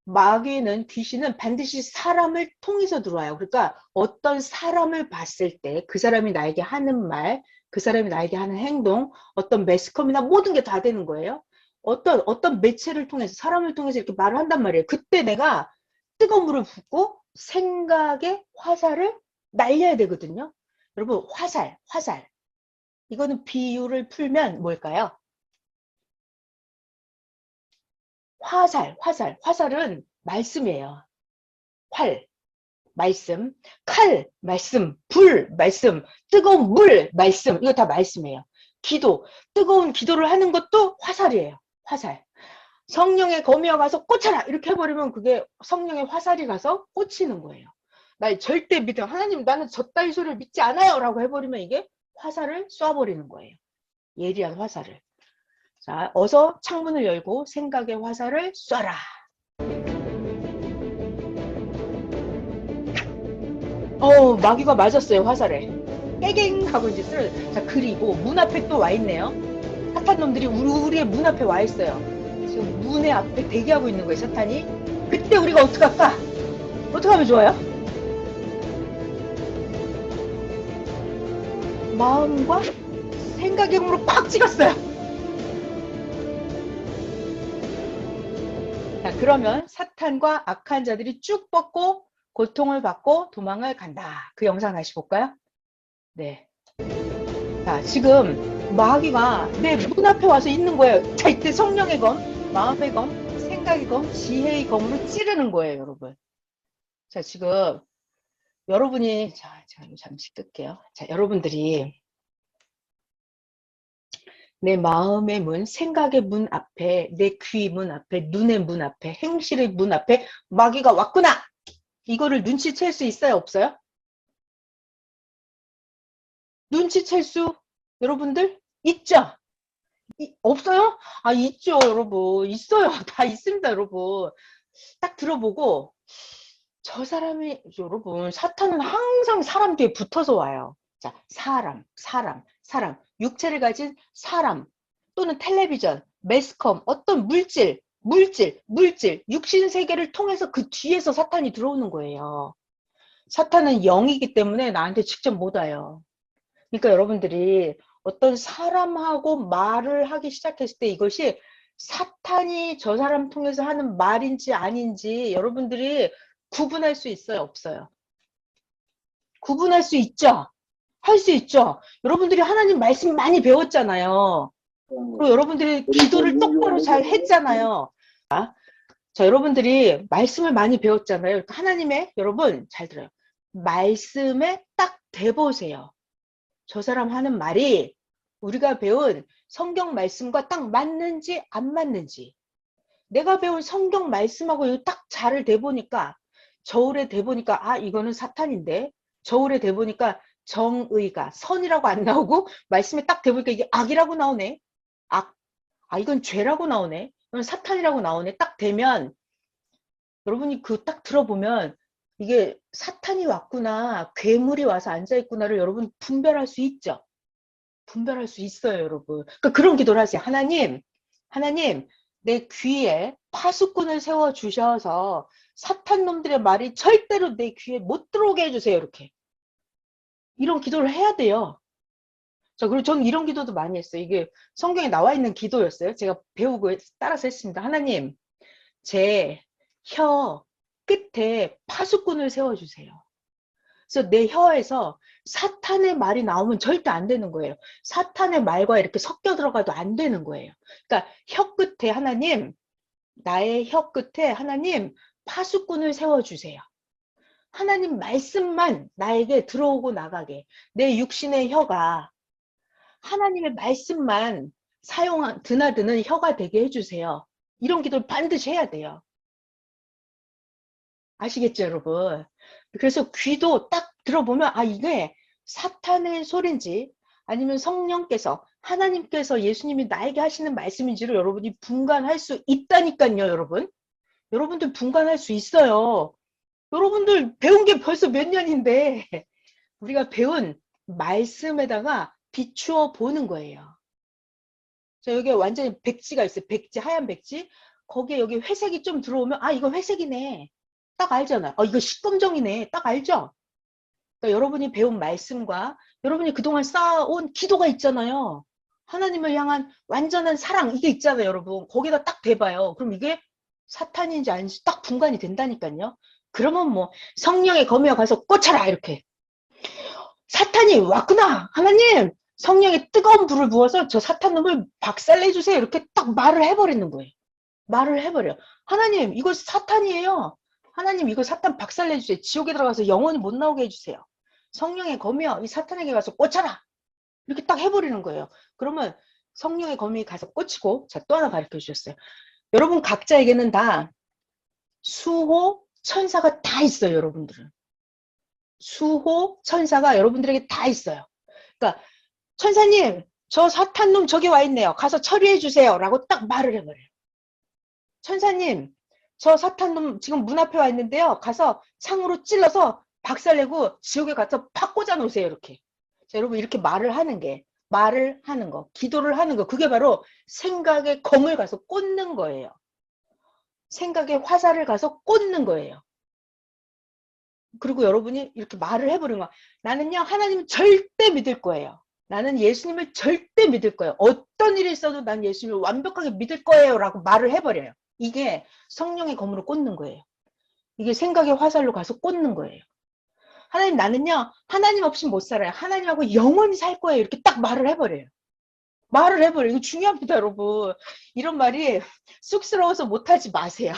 마귀는, 귀신은 반드시 사람을 통해서 들어와요. 그러니까 어떤 사람을 봤을 때 그 사람이 나에게 하는 말, 그 사람이 나에게 하는 행동, 어떤 매스컴이나 모든 게 다 되는 거예요. 어떤 매체를 통해서, 사람을 통해서 이렇게 말을 한단 말이에요. 그때 내가 뜨거운 물을 붓고 생각의 화살을 날려야 되거든요. 여러분, 화살. 이거는 비유를 풀면 뭘까요? 화살은 말씀이에요. 말씀, 칼, 말씀, 불, 말씀, 뜨거운 물, 말씀, 이거 다 말씀이에요. 뜨거운 기도를 하는 것도 화살이에요. 화살. 성령의 거미가 가서 꽂혀라 이렇게 해버리면 그게 성령의 화살이 가서 꽂히는 거예요. 나 절대 믿어. 하나님, 나는 저 따위 소리를 믿지 않아요 라고 해버리면 이게 화살을 쏴버리는 거예요. 예리한 화살을. 자, 어서 창문을 열고 생각의 화살을 쏴라. 마귀가 맞았어요, 화살에. 깨갱 하고 이제 쓰러져. 자, 그리고 문 앞에 또 와 있네요. 사탄 놈들이 우리의 문 앞에 와 있어요. 지금 문의 앞에 대기하고 있는 거예요, 사탄이. 그때 우리가 어떡할까? 어떻게 하면 좋아요? 마음과 생각의 힘으로 팍 찍었어요. 자, 그러면 사탄과 악한 자들이 쭉 뻗고 고통을 받고 도망을 간다. 그 영상 다시 볼까요? 네. 자, 지금 마귀가 내 문 앞에 와서 있는 거예요. 자, 이때 성령의 검, 마음의 검, 생각의 검, 지혜의 검으로 찌르는 거예요, 여러분. 자, 지금 여러분이, 자, 제가 이거 잠시 끌게요. 자, 여러분들이 내 마음의 문, 생각의 문 앞에, 내 귀 문 앞에, 눈의 문 앞에, 행실의 문 앞에 마귀가 왔구나! 이거를 눈치챌 수 있어요, 없어요? 눈치챌 수 여러분들 있죠? 없어요? 아, 있죠, 여러분. 있어요. 다 있습니다, 여러분. 딱 들어보고 저 사람이, 여러분, 사탄은 항상 사람 뒤에 붙어서 와요. 자, 사람. 육체를 가진 사람 또는 텔레비전, 매스컴, 어떤 물질, 육신 세계를 통해서 그 뒤에서 사탄이 들어오는 거예요. 사탄은 영이기 때문에 나한테 직접 못 와요. 그러니까 여러분들이 어떤 사람하고 말을 하기 시작했을 때 이것이 사탄이 저 사람 통해서 하는 말인지 아닌지 여러분들이 구분할 수 있어요, 없어요? 구분할 수 있죠? 할 수 있죠? 여러분들이 하나님 말씀 많이 배웠잖아요. 그리고 여러분들이 기도를 똑바로 잘 했잖아요. 자, 여러분들이 말씀을 많이 배웠잖아요. 하나님의, 여러분 잘 들어요. 말씀에 딱 대보세요. 저 사람 하는 말이 우리가 배운 성경 말씀과 딱 맞는지 안 맞는지. 내가 배운 성경 말씀하고 딱 잘을 대보니까, 저울에 대보니까 아, 이거는 사탄인데, 저울에 대보니까 정의가 선이라고 안 나오고 말씀에 딱 대보니까 이게 악이라고 나오네. 악. 아, 이건 죄라고 나오네. 이건 사탄이라고 나오네. 딱 되면 여러분이 그 딱 들어보면 이게 사탄이 왔구나, 괴물이 와서 앉아있구나를 여러분 분별할 수 있죠? 분별할 수 있어요, 여러분. 그러니까 그런 기도를 하세요. 하나님, 내 귀에 파수꾼을 세워주셔서 사탄 놈들의 말이 절대로 내 귀에 못 들어오게 해주세요, 이렇게. 이런 기도를 해야 돼요. 자, 그리고 저는 이런 기도도 많이 했어요. 이게 성경에 나와 있는 기도였어요. 제가 배우고 따라서 했습니다. 하나님, 제 혀 끝에 파수꾼을 세워주세요. 그래서 내 혀에서 사탄의 말이 나오면 절대 안 되는 거예요. 사탄의 말과 이렇게 섞여 들어가도 안 되는 거예요. 그러니까 혀 끝에 하나님, 나의 혀 끝에 하나님 파수꾼을 세워주세요. 하나님 말씀만 나에게 들어오고 나가게. 내 육신의 혀가 하나님의 말씀만 드나드는 혀가 되게 해주세요. 이런 기도를 반드시 해야 돼요. 아시겠죠, 여러분? 그래서 귀도 딱 들어보면, 아, 이게 사탄의 소리인지 아니면 성령께서, 하나님께서 예수님이 나에게 하시는 말씀인지를 여러분이 분간할 수 있다니까요, 여러분. 여러분들 분간할 수 있어요. 여러분들 배운 게 벌써 몇 년인데, 우리가 배운 말씀에다가 비추어 보는 거예요. 자, 여기 완전히 백지가 있어요. 백지, 하얀 백지. 거기에 여기 회색이 좀 들어오면, 아, 이거 회색이네. 딱 알잖아요. 이거 식검정이네. 딱 알죠? 그러니까 여러분이 배운 말씀과 여러분이 그동안 쌓아온 기도가 있잖아요. 하나님을 향한 완전한 사랑, 이게 있잖아요, 여러분. 거기다 딱 대봐요. 그럼 이게 사탄인지 아닌지 딱 분간이 된다니까요. 그러면 뭐 성령의 검에 가서 꽂혀라 이렇게. 사탄이 왔구나. 하나님, 성령의 뜨거운 불을 부어서 저 사탄 놈을 박살내주세요. 이렇게 딱 말을 해버리는 거예요. 말을 해버려. 하나님, 이거 사탄이에요. 하나님, 이거 사탄 박살내주세요. 지옥에 들어가서 영원히 못 나오게 해주세요. 성령의 검이요, 이 사탄에게 가서 꽂혀라. 이렇게 딱 해버리는 거예요. 그러면 성령의 검이 가서 꽂히고, 자, 또 하나 가르쳐 주셨어요. 여러분 각자에게는 다 수호 천사가 다 있어요, 여러분들은. 수호 천사가 여러분들에게 다 있어요. 그러니까 천사님, 저 사탄놈 저기 와 있네요. 가서 처리해 주세요. 라고 딱 말을 해버려요. 천사님, 저 사탄놈 지금 문 앞에 와 있는데요. 가서 창으로 찔러서 박살내고 지옥에 가서 팍 꽂아 놓으세요. 이렇게. 자, 여러분 이렇게 말을 하는 거, 기도를 하는 거, 그게 바로 생각의 검을 가서 꽂는 거예요. 생각의 화살을 가서 꽂는 거예요. 그리고 여러분이 이렇게 말을 해버리는 거야. 나는요, 하나님을 절대 믿을 거예요. 나는 예수님을 절대 믿을 거예요. 어떤 일이 있어도 난 예수님을 완벽하게 믿을 거예요. 라고 말을 해버려요. 이게 성령의 검으로 꽂는 거예요. 이게 생각의 화살로 가서 꽂는 거예요. 하나님, 나는요, 하나님 없이 못 살아요. 하나님하고 영원히 살 거예요. 이렇게 딱 말을 해버려요. 말을 해버려요. 이거 중요합니다, 여러분. 이런 말이 쑥스러워서 못하지 마세요.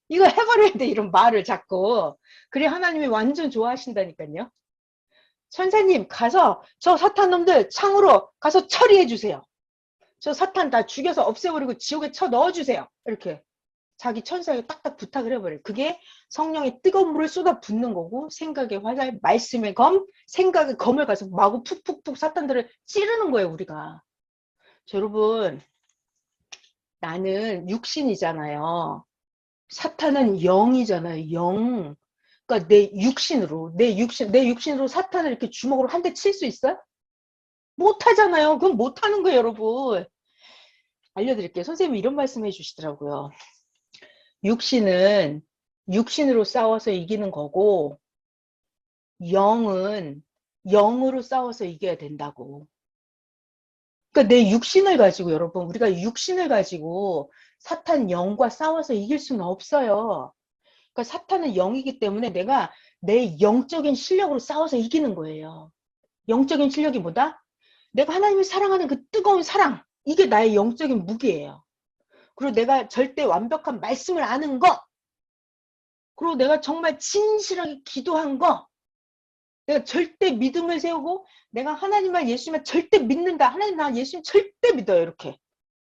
이거 해버려야 돼, 이런 말을 자꾸. 그래 하나님이 완전 좋아하신다니까요. 천사님, 가서 저 사탄놈들 창으로 가서 처리해 주세요. 저 사탄 다 죽여서 없애버리고 지옥에 쳐 넣어주세요. 이렇게 자기 천사에게 딱딱 부탁을 해버려요. 그게 성령의 뜨거운 물을 쏟아 붓는 거고, 생각의 화살, 말씀의 검, 생각의 검을 가서 마구 푹푹푹 사탄들을 찌르는 거예요, 우리가. 자, 여러분, 나는 육신이잖아요. 사탄은 영이잖아요. 영. 그러니까 내 육신으로 사탄을 이렇게 주먹으로 한 대 칠 수 있어요? 못 하잖아요. 그건 못 하는 거예요, 여러분. 알려드릴게요. 선생님이 이런 말씀 해주시더라고요. 육신은 육신으로 싸워서 이기는 거고, 영은 영으로 싸워서 이겨야 된다고. 그러니까 내 육신을 가지고, 여러분, 우리가 육신을 가지고 사탄 영과 싸워서 이길 수는 없어요. 그러니까 사탄은 영이기 때문에 내가 내 영적인 실력으로 싸워서 이기는 거예요. 영적인 실력이 뭐다? 내가 하나님을 사랑하는 그 뜨거운 사랑, 이게 나의 영적인 무기예요. 그리고 내가 절대 완벽한 말씀을 아는 거, 그리고 내가 정말 진실하게 기도한 거, 내가 절대 믿음을 세우고 내가 하나님만 예수님만 절대 믿는다. 하나님 나 예수님 절대 믿어요. 이렇게.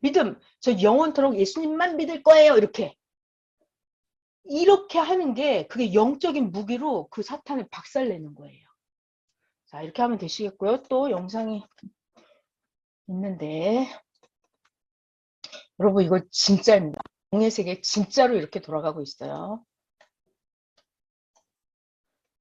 믿음, 저 영원토록 예수님만 믿을 거예요. 이렇게 하는 게 그게 영적인 무기로 그 사탄을 박살내는 거예요. 자, 이렇게 하면 되시겠고요. 또 영상이 있는데, 여러분 이거 진짜입니다. 영의 세계 진짜로 이렇게 돌아가고 있어요.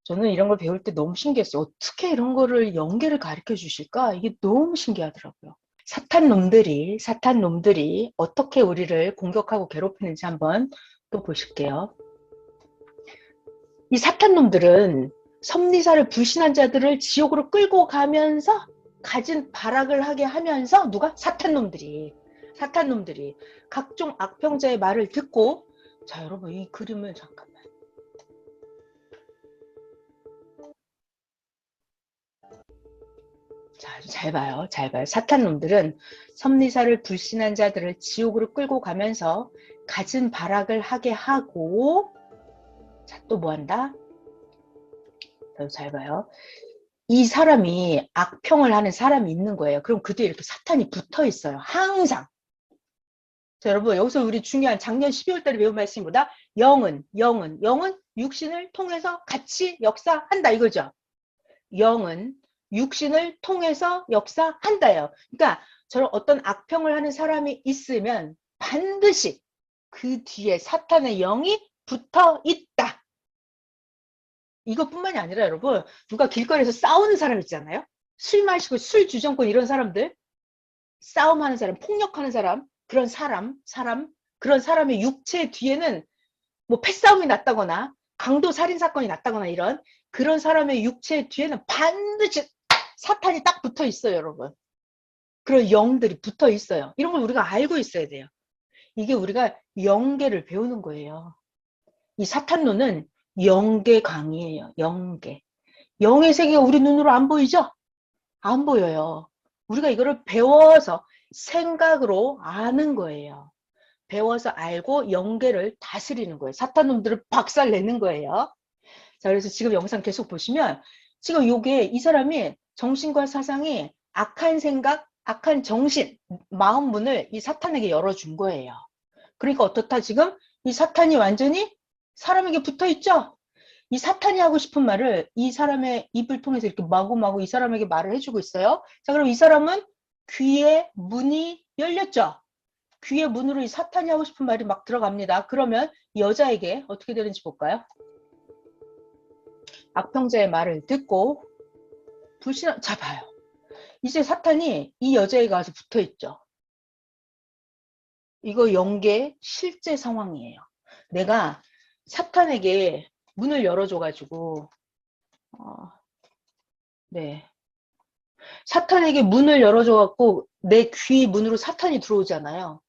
저는 이런 걸 배울 때 너무 신기했어요. 어떻게 이런 거를 연계를 가르쳐 주실까? 이게 너무 신기하더라고요. 사탄 놈들이 어떻게 우리를 공격하고 괴롭히는지 한번 또 보실게요. 이 사탄 놈들은 섭리사를 불신한 자들을 지옥으로 끌고 가면서 가진 발악을 하게 하면서 누가? 사탄 놈들이 각종 악평자의 말을 듣고, 자, 여러분 이 그림을 잠깐만. 자, 아주 잘 봐요. 잘 봐요. 사탄 놈들은 섭리사를 불신한 자들을 지옥으로 끌고 가면서 갖은 발악을 하게 하고, 자, 또 뭐 한다? 잘 봐요. 이 사람이 악평을 하는 사람이 있는 거예요. 그럼 그 뒤에 이렇게 사탄이 붙어 있어요. 항상. 자, 여러분, 여기서 우리 중요한 작년 12월 달에 배운 말씀보다 영은 육신을 통해서 같이 역사한다 이거죠. 영은 육신을 통해서 역사한다요. 그러니까 저런 어떤 악평을 하는 사람이 있으면 반드시 그 뒤에 사탄의 영이 붙어 있다. 이것뿐만이 아니라 여러분, 누가 길거리에서 싸우는 사람 있잖아요. 술 마시고 술 주정권 이런 사람들, 싸움하는 사람, 폭력하는 사람, 그런 그런 사람의 육체 뒤에는 뭐 패싸움이 났다거나 강도 살인 사건이 났다거나 이런 그런 사람의 육체 뒤에는 반드시 사탄이 딱 붙어 있어요, 여러분. 그런 영들이 붙어 있어요. 이런 걸 우리가 알고 있어야 돼요. 이게 우리가 영계를 배우는 거예요. 이 사탄론은 영계 강의예요. 영계. 영의 세계가 우리 눈으로 안 보이죠? 안 보여요. 우리가 이거를 배워서 생각으로 아는 거예요. 배워서 알고 영계를 다스리는 거예요. 사탄놈들을 박살내는 거예요. 자, 그래서 지금 영상 계속 보시면 지금 요게 이 사람이 정신과 사상이 악한 생각, 악한 정신, 마음 문을 이 사탄에게 열어준 거예요. 그러니까 어떻다 지금 이 사탄이 완전히 사람에게 붙어 있죠? 이 사탄이 하고 싶은 말을 이 사람의 입을 통해서 이렇게 마구마구 이 사람에게 말을 해주고 있어요. 자, 그럼 이 사람은 귀의 문이 열렸죠? 귀의 문으로 이 사탄이 하고 싶은 말이 막 들어갑니다. 그러면 이 여자에게 어떻게 되는지 볼까요? 악평자의 말을 듣고 자, 봐요. 이제 사탄이 이 여자에게 가서 붙어 있죠. 이거 영계 실제 상황이에요. 내가 사탄에게 문을 열어줘가지고 네, 사탄에게 문을 열어줘갖고 내 귀 문으로 사탄이 들어왔잖아요.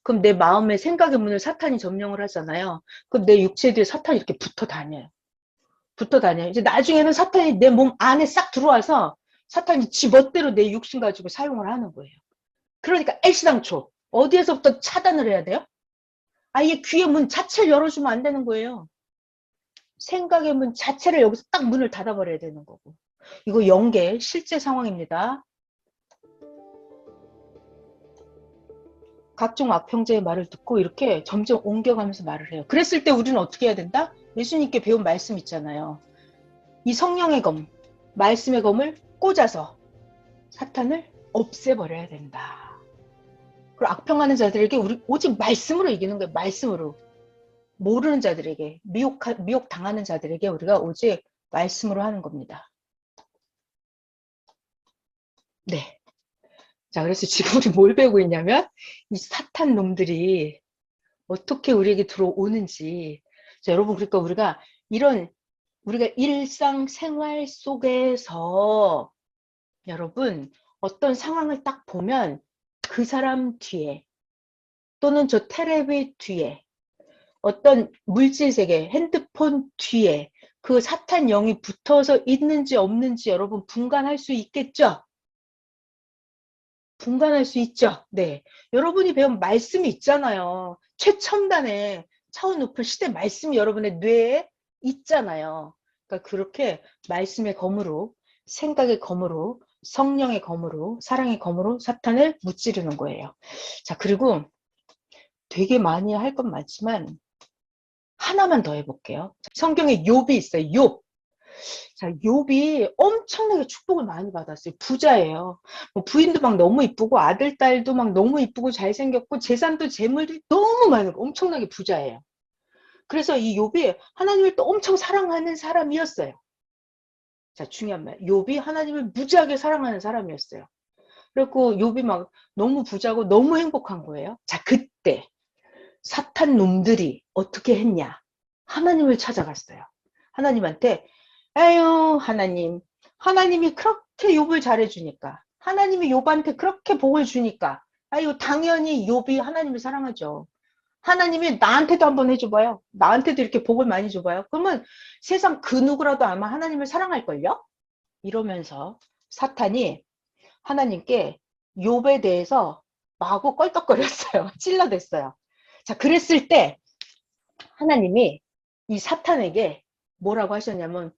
그럼 내 마음의 생각의 문을 사탄이 점령을 하잖아요. 그럼 내 육체 뒤에 사탄이 이렇게 붙어 다녀요. 이제 나중에는 사탄이 내 몸 안에 싹 들어와서 사탄이 지 멋대로 내 육신 가지고 사용을 하는 거예요. 그러니까 애시당초 어디에서부터 차단을 해야 돼요? 아예 귀의 문 자체를 열어주면 안 되는 거예요. 생각의 문 자체를 여기서 딱 문을 닫아버려야 되는 거고. 이거 영계 실제 상황입니다. 각종 악평자의 말을 듣고 이렇게 점점 옮겨가면서 말을 해요. 그랬을 때 우리는 어떻게 해야 된다? 예수님께 배운 말씀 있잖아요. 이 성령의 검, 말씀의 검을 꽂아서 사탄을 없애버려야 된다. 그리고 악평하는 자들에게 우리 오직 말씀으로 이기는 거예요. 말씀으로. 모르는 자들에게, 미혹 당하는 자들에게 우리가 오직 말씀으로 하는 겁니다. 네. 자, 그래서 지금 우리 뭘 배우고 있냐면 이 사탄 놈들이 어떻게 우리에게 들어오는지. 자, 여러분, 그러니까 우리가 일상생활 속에서 여러분 어떤 상황을 딱 보면 그 사람 뒤에 또는 저 테레비 뒤에 어떤 물질세계, 핸드폰 뒤에 그 사탄 영이 붙어서 있는지 없는지 여러분 분간할 수 있겠죠? 분간할 수 있죠? 네. 여러분이 배운 말씀이 있잖아요. 최첨단의 차원 높은 시대 말씀이 여러분의 뇌에 있잖아요. 그러니까 그렇게 말씀의 검으로, 생각의 검으로, 성령의 검으로, 사랑의 검으로 사탄을 무찌르는 거예요. 자, 그리고 되게 많이 할 건 많지만 하나만 더 해볼게요. 성경에 욥이 있어요. 욥. 자, 욥이 엄청나게 축복을 많이 받았어요. 부자예요. 뭐 부인도 막 너무 이쁘고 아들, 딸도 막 너무 이쁘고 잘생겼고 재산도 재물들이 너무 많고 엄청나게 부자예요. 그래서 이 욥이 하나님을 또 엄청 사랑하는 사람이었어요. 자, 중요한 말. 욥이 하나님을 무지하게 사랑하는 사람이었어요. 그리고 욥이 막 너무 부자고 너무 행복한 거예요. 자, 그때 사탄 놈들이 어떻게 했냐? 하나님을 찾아갔어요. 하나님한테 아유 하나님이 그렇게 욥을 잘해주니까 하나님이 욥한테 그렇게 복을 주니까 아유 당연히 욥이 하나님을 사랑하죠. 하나님이 나한테도 한번 해줘봐요. 나한테도 이렇게 복을 많이 줘봐요. 그러면 세상 그 누구라도 아마 하나님을 사랑할걸요? 이러면서 사탄이 하나님께 욥에 대해서 마구 껄떡거렸어요. 찔러댔어요. 자, 그랬을 때 하나님이 이 사탄에게 뭐라고 하셨냐면,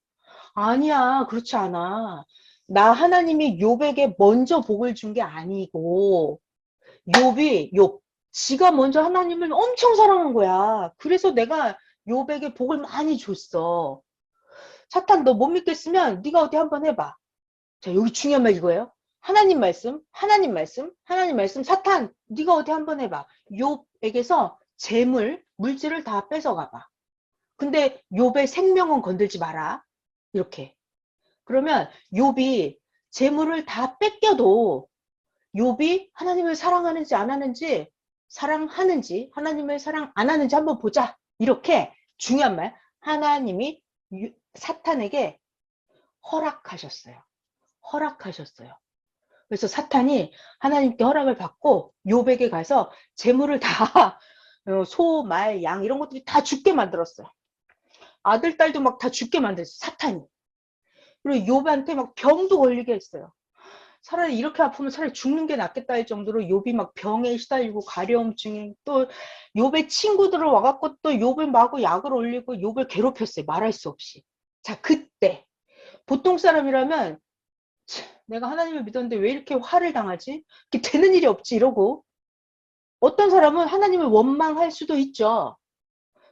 아니야, 그렇지 않아. 나 하나님이 욥에게 먼저 복을 준 게 아니고 욥 지가 먼저 하나님을 엄청 사랑한 거야. 그래서 내가 욥에게 복을 많이 줬어. 사탄, 너 못 믿겠으면 네가 어디 한번 해봐. 자, 여기 중요한 말 이거예요. 하나님 말씀, 하나님 말씀, 하나님 말씀. 사탄, 네가 어디 한번 해봐. 욥에게서 재물, 물질을 다 뺏어가봐. 근데 욥의 생명은 건들지 마라. 이렇게. 그러면 욥이 재물을 다 뺏겨도 욥이 하나님을 사랑하는지 안 하는지, 사랑하는지, 하나님을 사랑 안 하는지 한번 보자. 이렇게 중요한 말. 하나님이 사탄에게 허락하셨어요. 허락하셨어요. 그래서 사탄이 하나님께 허락을 받고 욥에게 가서 재물을 다 소, 말, 양 이런 것들이 다 죽게 만들었어요. 아들, 딸도 막 다 죽게 만들었어요. 사탄이. 그리고 욥한테 막 병도 걸리게 했어요. 차라리 이렇게 아프면 차라리 죽는 게 낫겠다 할 정도로 욥이 막 병에 시달리고 가려움증에, 또 욥의 친구들을 와갖고 또 욥을 마구 약을 올리고 욥을 괴롭혔어요. 말할 수 없이. 자, 그때 보통 사람이라면 내가 하나님을 믿었는데 왜 이렇게 화를 당하지? 이렇게 되는 일이 없지 이러고, 어떤 사람은 하나님을 원망할 수도 있죠.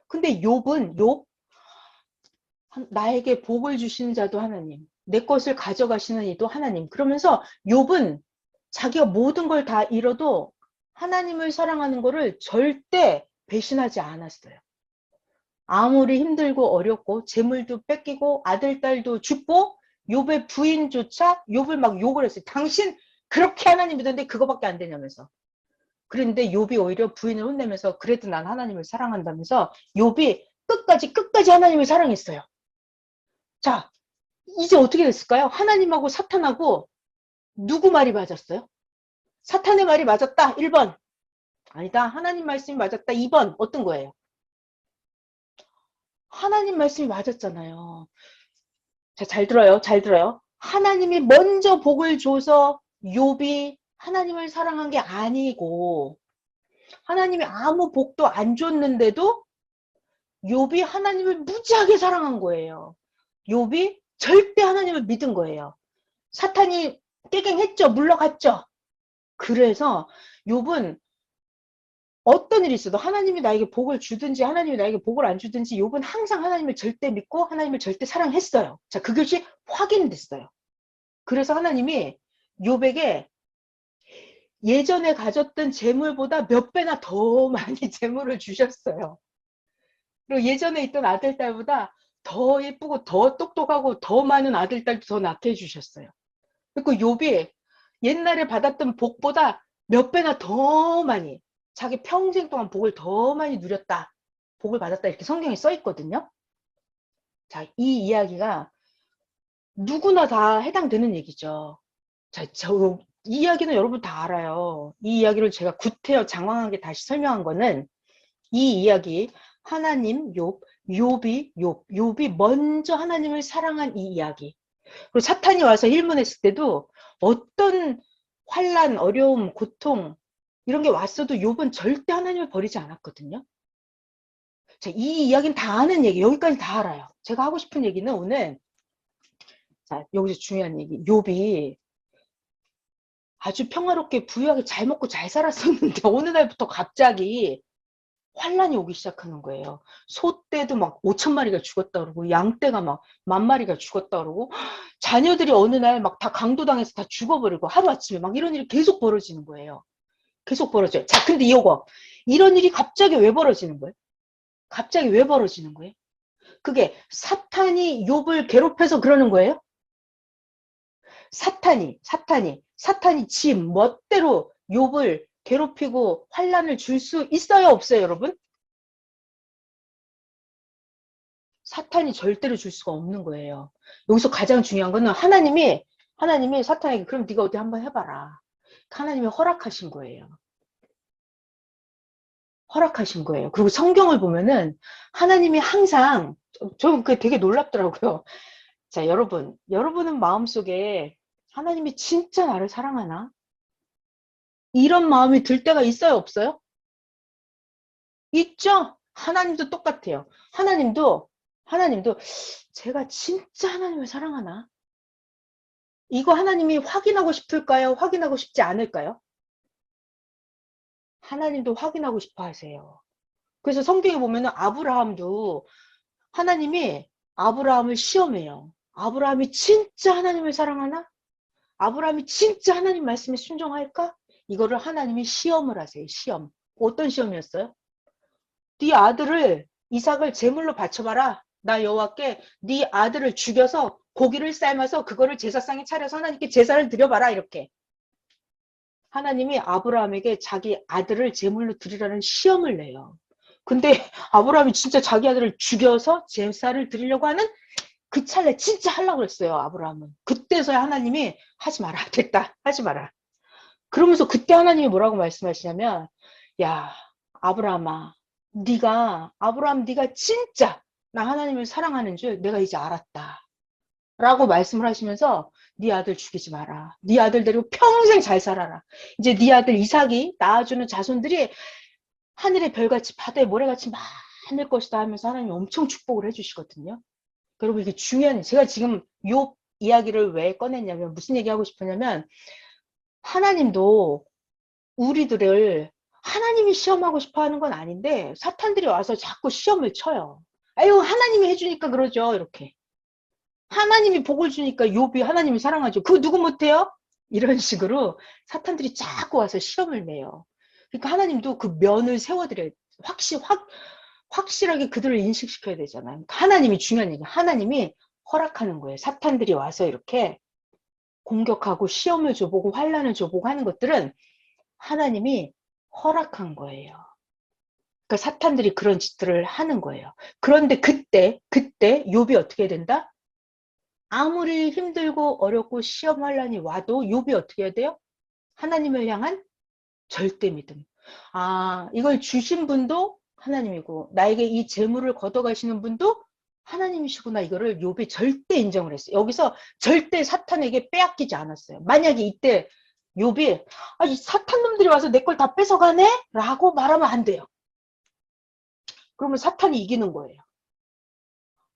근데 욥 나에게 복을 주시는 자도 하나님, 내 것을 가져가시는 이도 하나님. 그러면서 욥은 자기가 모든 걸 다 잃어도 하나님을 사랑하는 거를 절대 배신하지 않았어요. 아무리 힘들고 어렵고 재물도 뺏기고 아들, 딸도 죽고 욥의 부인조차 욥을 막 욕을 했어요. 당신 그렇게 하나님 믿었는데 그거밖에 안 되냐면서. 그런데 욥이 오히려 부인을 혼내면서 그래도 난 하나님을 사랑한다면서 욥이 끝까지 하나님을 사랑했어요. 자, 이제 어떻게 됐을까요? 하나님하고 사탄하고 누구 말이 맞았어요? 사탄의 말이 맞았다. 1번. 아니다. 하나님 말씀이 맞았다. 2번. 어떤 거예요? 하나님 말씀이 맞았잖아요. 자, 잘 들어요. 잘 들어요. 하나님이 먼저 복을 줘서 욥이 하나님을 사랑한 게 아니고, 하나님이 아무 복도 안 줬는데도 욥이 하나님을 무지하게 사랑한 거예요. 욥이 절대 하나님을 믿은 거예요. 사탄이 깨갱했죠. 물러갔죠. 그래서 욥은 어떤 일이 있어도 하나님이 나에게 복을 주든지 하나님이 나에게 복을 안 주든지 욥은 항상 하나님을 절대 믿고 하나님을 절대 사랑했어요. 자, 그것이 확인됐어요. 그래서 하나님이 욥에게 예전에 가졌던 재물보다 몇 배나 더 많이 재물을 주셨어요. 그리고 예전에 있던 아들, 딸보다 더 예쁘고 더 똑똑하고 더 많은 아들, 딸도 더 낳게 해주셨어요. 그리고 욥이 옛날에 받았던 복보다 몇 배나 더 많이, 자기 평생 동안 복을 더 많이 누렸다, 복을 받았다, 이렇게 성경에 써 있거든요. 자, 이 이야기가 누구나 다 해당되는 얘기죠. 자, 이 이야기는 여러분 다 알아요. 이 이야기를 제가 구태여 장황하게 다시 설명한 거는, 이 이야기 하나님, 욥이 먼저 하나님을 사랑한 이 이야기. 그리고 사탄이 와서 일문했을 때도 어떤 환난, 어려움, 고통 이런 게 왔어도 욥은 절대 하나님을 버리지 않았거든요. 자, 이 이야기는 다 아는 얘기, 여기까지 다 알아요. 제가 하고 싶은 얘기는 오늘, 자, 여기서 중요한 얘기, 욥이 아주 평화롭게 부유하게 잘 먹고 잘 살았었는데 어느 날부터 갑자기 환란이 오기 시작하는 거예요. 소떼도 막 5,000마리가 죽었다 그러고 양떼가 막 10,000마리가 죽었다 그러고 자녀들이 어느 날 막 다 강도당해서 다 죽어버리고 하루아침에 막 이런 일이 계속 벌어지는 거예요. 계속 벌어져요. 자, 근데 이런 일이 갑자기 왜 벌어지는 거예요? 갑자기 왜 벌어지는 거예요? 그게 사탄이 욥을 괴롭혀서 그러는 거예요? 사탄이 지 멋대로 욥을 괴롭히고 환란을 줄 수 있어요, 없어요, 여러분? 사탄이 절대로 줄 수가 없는 거예요. 여기서 가장 중요한 거는 하나님이 사탄에게 그럼 네가 어디 한번 해봐라. 하나님이 허락하신 거예요. 허락하신 거예요. 그리고 성경을 보면은 하나님이 항상, 저는 그게 되게 놀랍더라고요. 자, 여러분은 마음속에 하나님이 진짜 나를 사랑하나? 이런 마음이 들 때가 있어요, 없어요? 있죠? 하나님도 똑같아요. 하나님도 제가 진짜 하나님을 사랑하나? 이거 하나님이 확인하고 싶을까요? 확인하고 싶지 않을까요? 하나님도 확인하고 싶어 하세요. 그래서 성경에 보면은 아브라함도 하나님이 아브라함을 시험해요. 아브라함이 진짜 하나님을 사랑하나? 아브라함이 진짜 하나님 말씀에 순종할까? 이거를 하나님이 시험을 하세요. 시험. 어떤 시험이었어요? 네 아들을 이삭을 제물로 바쳐봐라. 나 여호와께 네 아들을 죽여서 고기를 삶아서 그거를 제사상에 차려서 하나님께 제사를 드려봐라. 이렇게. 하나님이 아브라함에게 자기 아들을 제물로 드리라는 시험을 내요. 근데 아브라함이 진짜 자기 아들을 죽여서 제사를 드리려고 하는 그 찰나에 진짜 하려고 그랬어요. 아브라함은. 그때서야 하나님이 하지 마라. 됐다. 하지 마라. 그러면서 그때 하나님이 뭐라고 말씀하시냐면, 야 아브라함아, 네가 진짜 나 하나님을 사랑하는 줄 내가 이제 알았다 라고 말씀을 하시면서, 네 아들 죽이지 마라. 네 아들 데리고 평생 잘 살아라. 이제 네 아들 이삭이 낳아주는 자손들이 하늘의 별같이 바다의 모래같이 많을 것이다 하면서 하나님이 엄청 축복을 해주시거든요. 여러분, 이게 중요한, 제가 지금 욥 이야기를 왜 꺼냈냐면, 무슨 얘기하고 싶으냐면, 하나님도 우리들을 하나님이 시험하고 싶어 하는 건 아닌데 사탄들이 와서 자꾸 시험을 쳐요. 아유, 하나님이 해주니까 그러죠. 이렇게. 하나님이 복을 주니까 욥이 하나님을 사랑하죠. 그거 누구 못해요? 이런 식으로 사탄들이 자꾸 와서 시험을 내요. 그러니까 하나님도 그 면을 세워드려야, 확실하게 그들을 인식시켜야 되잖아요. 그러니까 하나님이 중요한 얘기, 하나님이 허락하는 거예요. 사탄들이 와서 이렇게 공격하고 시험을 줘보고 환란을 줘보고 하는 것들은 하나님이 허락한 거예요. 그러니까 사탄들이 그런 짓들을 하는 거예요. 그런데 그때 욥이 어떻게 된다? 아무리 힘들고 어렵고 시험 환란이 와도 욥이 어떻게 해야 돼요? 하나님을 향한 절대 믿음. 아, 이걸 주신 분도 하나님이고 나에게 이 재물을 걷어가시는 분도 하나님이시구나. 이거를 욥이 절대 인정을 했어요. 여기서 절대 사탄에게 빼앗기지 않았어요. 만약에 이때 욥이 이 사탄 놈들이 와서 내 걸 다 뺏어가네? 라고 말하면 안 돼요. 그러면 사탄이 이기는 거예요.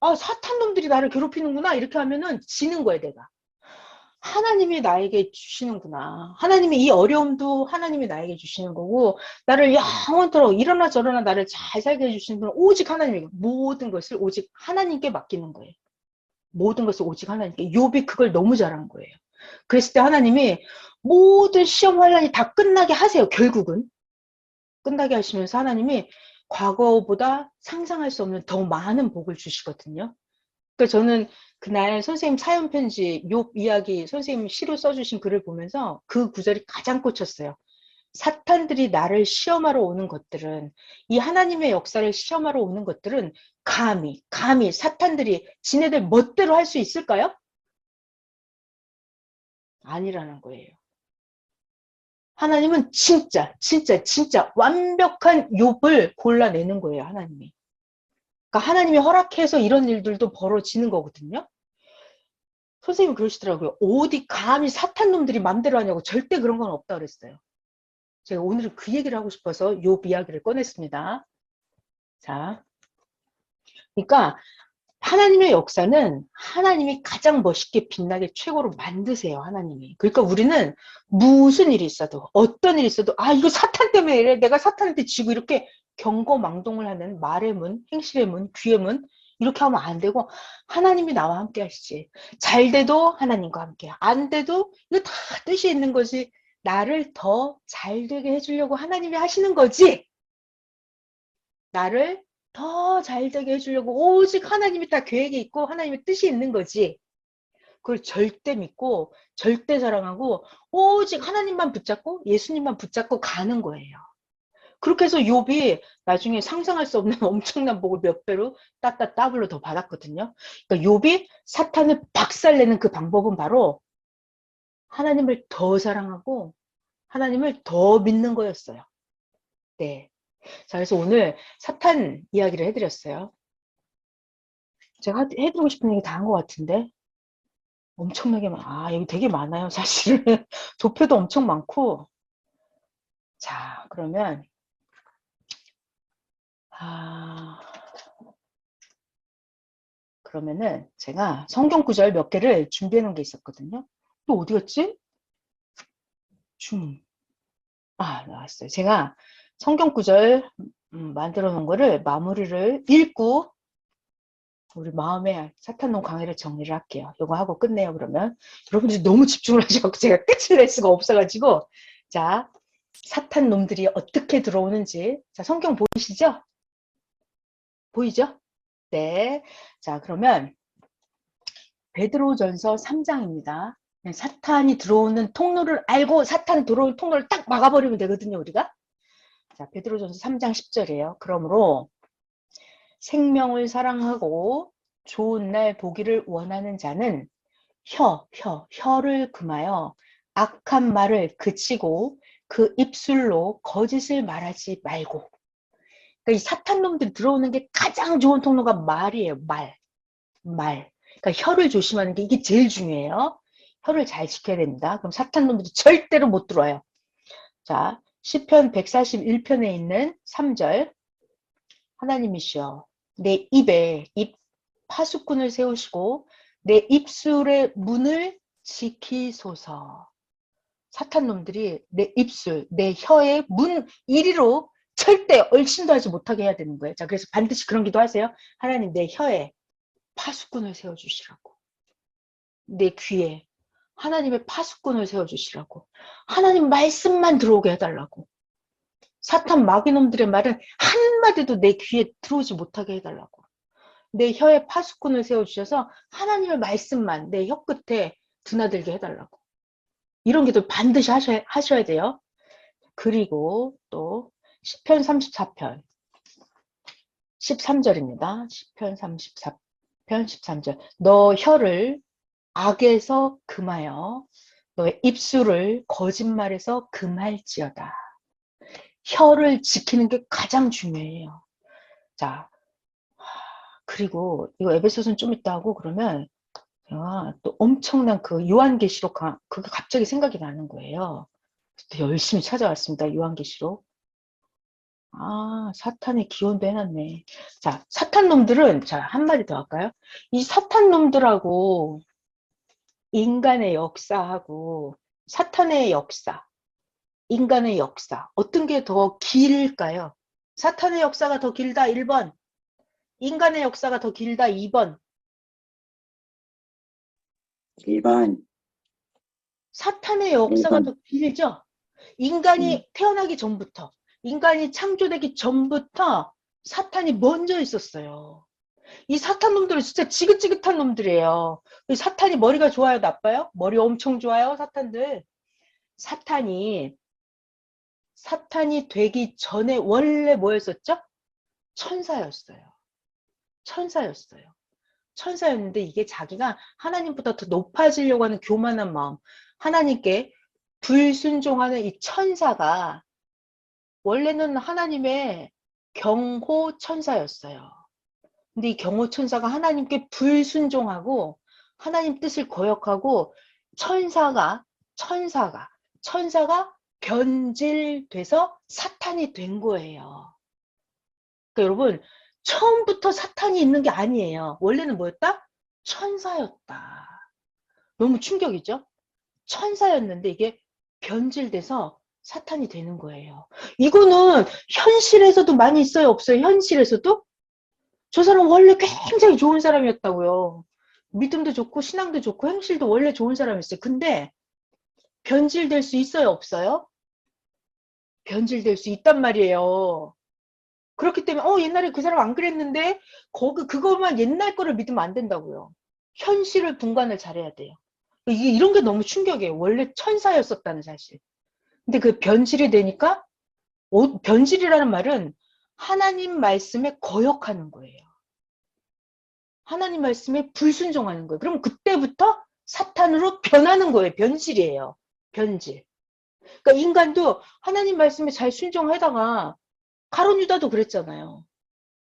아, 사탄 놈들이 나를 괴롭히는구나. 이렇게 하면은 지는 거예요, 내가. 하나님이 나에게 주시는구나. 하나님이 이 어려움도 하나님이 나에게 주시는 거고, 나를 영원토록 이러나 저러나 나를 잘 살게 해주시는 분은 오직 하나님이고, 모든 것을 오직 하나님께 맡기는 거예요. 모든 것을 오직 하나님께. 욥이 그걸 너무 잘한 거예요. 그랬을 때 하나님이 모든 시험 환란이 다 끝나게 하세요. 결국은 끝나게 하시면서 하나님이 과거보다 상상할 수 없는 더 많은 복을 주시거든요. 그러니까 저는 그날 선생님 사연 편지 욥 이야기 선생님 시로 써주신 글을 보면서 그 구절이 가장 꽂혔어요. 사탄들이 나를 시험하러 오는 것들은, 이 하나님의 역사를 시험하러 오는 것들은 감히 사탄들이 지네들 멋대로 할 수 있을까요? 아니라는 거예요. 하나님은 진짜 완벽한 욥을 골라내는 거예요. 하나님이. 그러니까 하나님이 허락해서 이런 일들도 벌어지는 거거든요. 선생님이 그러시더라고요. 어디 감히 사탄 놈들이 맘대로 하냐고. 절대 그런 건 없다 그랬어요. 제가 오늘은 그 얘기를 하고 싶어서 욥 이야기를 꺼냈습니다. 자, 그러니까 하나님의 역사는 하나님이 가장 멋있게 빛나게 최고로 만드세요. 하나님이. 그러니까 우리는 무슨 일이 있어도, 어떤 일이 있어도, 이거 사탄 때문에 이래, 내가 사탄한테 지고, 이렇게 경거망동을 하는 말의 문, 행실의 문, 귀의 문, 이렇게 하면 안 되고, 하나님이 나와 함께 하시지. 잘 돼도 하나님과 함께, 안 돼도 이거 다 뜻이 있는 거지. 나를 더 잘 되게 해주려고 하나님이 하시는 거지. 나를 더 잘되게 해주려고 오직 하나님이 다 계획이 있고 하나님의 뜻이 있는 거지. 그걸 절대 믿고 절대 사랑하고 오직 하나님만 붙잡고 예수님만 붙잡고 가는 거예요. 그렇게 해서 욥이 나중에 상상할 수 없는 엄청난 복을 몇 배로 더블로 더 받았거든요. 그러니까 욥이 사탄을 박살내는 그 방법은 바로 하나님을 더 사랑하고 하나님을 더 믿는 거였어요. 네. 자, 그래서 오늘 사탄 이야기를 해드렸어요. 제가 해드리고 싶은 얘기 다 한 것 같은데. 엄청나게 여기 되게 많아요, 사실은. 도표도 엄청 많고. 자, 그러면, 그러면은 제가 성경 구절 몇 개를 준비해 놓은 게 있었거든요. 또 어디 갔지? 나왔어요. 제가 성경 구절 만들어 놓은 거를 마무리를 읽고 우리 마음의 사탄론 강의를 정리를 할게요. 이거 하고 끝내요. 그러면 여러분들이 너무 집중을 하셔서 제가 끝을 낼 수가 없어가지고, 자, 사탄 놈들이 어떻게 들어오는지, 자, 성경 보이시죠? 보이죠? 네. 자, 그러면 베드로전서 3장입니다. 사탄이 들어오는 통로를 알고 사탄 들어올 통로를 딱 막아버리면 되거든요, 우리가. 자, 베드로전서 3장 10절이에요. 그러므로 생명을 사랑하고 좋은 날 보기를 원하는 자는 혀를 금하여 악한 말을 그치고 그 입술로 거짓을 말하지 말고. 그러니까 이 사탄놈들이 들어오는 게 가장 좋은 통로가 말이에요. 말. 그러니까 혀를 조심하는 게 이게 제일 중요해요. 혀를 잘 지켜야 됩니다. 그럼 사탄놈들이 절대로 못 들어와요. 자, 시편 141편에 있는 3절. 하나님이시여, 내 입에 파수꾼을 세우시고 내 입술의 문을 지키소서. 사탄놈들이 내 입술, 내 혀의 문 이리로 절대 얼씬도 하지 못하게 해야 되는 거예요. 자, 그래서 반드시 그런 기도 하세요. 하나님, 내 혀에 파수꾼을 세워주시라고. 내 귀에 하나님의 파수꾼을 세워주시라고. 하나님 말씀만 들어오게 해달라고. 사탄 마귀놈들의 말은 한마디도 내 귀에 들어오지 못하게 해달라고. 내 혀에 파수꾼을 세워주셔서 하나님의 말씀만 내 혀 끝에 드나들게 해달라고. 이런 기도 반드시 하셔야 돼요. 그리고 또 시편 34편 13절입니다. 시편 34편 13절. 너 혀를 악에서 금하여 너의 입술을 거짓말에서 금할지어다. 혀를 지키는 게 가장 중요해요. 자, 그리고 이거 에베소서는 좀 이따 하고 그러면 제가 또 엄청난 그 요한계시록 그게 갑자기 생각이 나는 거예요. 열심히 찾아왔습니다. 요한계시록. 사탄의 기원도 해놨네. 자, 사탄놈들은, 자, 한마디 더 할까요? 이 사탄놈들하고 인간의 역사하고 사탄의 역사, 인간의 역사, 어떤 게 더 길까요? 사탄의 역사가 더 길다, 1번. 인간의 역사가 더 길다, 2번. 1번. 사탄의 역사가 1번. 더 길죠? 인간이 태어나기 전부터, 인간이 창조되기 전부터 사탄이 먼저 있었어요. 이 사탄 놈들은 진짜 지긋지긋한 놈들이에요. 사탄이 머리가 좋아요, 나빠요? 머리 엄청 좋아요, 사탄들. 사탄이 되기 전에 원래 뭐였었죠? 천사였어요. 천사였는데 이게 자기가 하나님보다 더 높아지려고 하는 교만한 마음, 하나님께 불순종하는 이 천사가 원래는 하나님의 경호 천사였어요. 근데 이 경호 천사가 하나님께 불순종하고 하나님 뜻을 거역하고 천사가 변질돼서 사탄이 된 거예요. 그러니까 여러분, 처음부터 사탄이 있는 게 아니에요. 원래는 뭐였다? 천사였다. 너무 충격이죠? 천사였는데 이게 변질돼서 사탄이 되는 거예요. 이거는 현실에서도 많이 있어요, 없어요? 현실에서도? 저 사람 원래 굉장히 좋은 사람이었다고요. 믿음도 좋고 신앙도 좋고 행실도 원래 좋은 사람이었어요. 근데 변질될 수 있어요, 없어요? 변질될 수 있단 말이에요. 그렇기 때문에 옛날에 그 사람 안 그랬는데 그것만 옛날 거를 믿으면 안 된다고요. 현실을 분간을 잘해야 돼요. 이런 게 너무 충격이에요. 원래 천사였었다는 사실. 근데 그 변질이 되니까 변질이라는 말은 하나님 말씀에 거역하는 거예요. 하나님 말씀에 불순종하는 거예요. 그럼 그때부터 사탄으로 변하는 거예요. 변질이에요. 변질. 그러니까 인간도 하나님 말씀에 잘 순종하다가 가룟 유다도 그랬잖아요.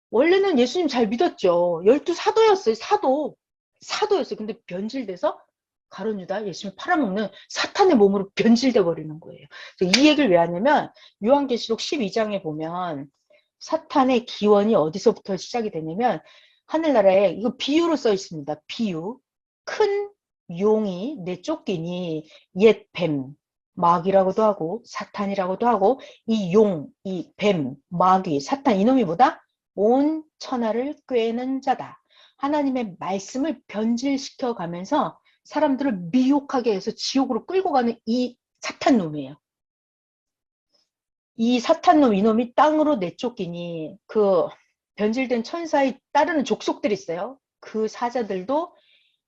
원래는 예수님 잘 믿었죠. 12 사도였어요. 사도였어요. 근데 변질돼서 가룟유다, 예수님을 팔아먹는 사탄의 몸으로 변질돼 버리는 거예요. 이 얘기를 왜 하냐면 요한계시록 12장에 보면 사탄의 기원이 어디서부터 시작이 되냐면 하늘나라에 이거 비유로 써 있습니다. 비유. 큰 용이 내쫓기니 옛 뱀, 마귀라고도 하고 사탄이라고도 하고 이 용, 이 뱀, 마귀, 사탄 이놈이 뭐다? 온 천하를 꿰는 자다. 하나님의 말씀을 변질시켜 가면서 사람들을 미혹하게 해서 지옥으로 끌고 가는 이 사탄놈이에요. 이 사탄놈 이놈이 땅으로 내쫓기니 그 변질된 천사의 따르는 족속들이 있어요. 그 사자들도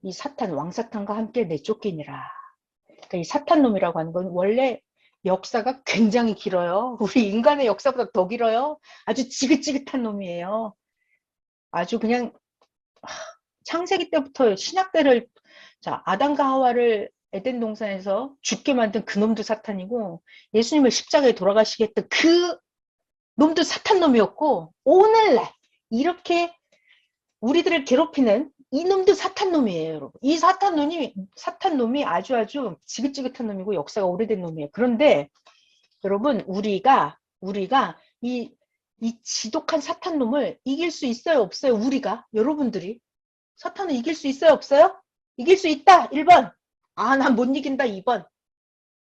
이 사탄 왕사탄과 함께 내쫓기니라. 그러니까 이 사탄놈이라고 하는 건 원래 역사가 굉장히 길어요. 우리 인간의 역사보다 더 길어요. 아주 지긋지긋한 놈이에요. 아주 그냥 창세기 때부터 신약 때를 자 아담과 하와를 에덴 동산에서 죽게 만든 그 놈도 사탄이고 예수님을 십자가에 돌아가시게 했던 그 놈도 사탄놈이었고 오늘날 이렇게 우리들을 괴롭히는 이 놈도 사탄놈이에요, 여러분. 이 사탄놈이 아주 지긋지긋한 놈이고 역사가 오래된 놈이에요. 그런데 여러분 우리가 이 지독한 사탄놈을 이길 수 있어요, 없어요? 우리가 여러분들이 사탄을 이길 수 있어요, 없어요? 이길 수 있다. 1번. 아, 난 못 이긴다. 2번.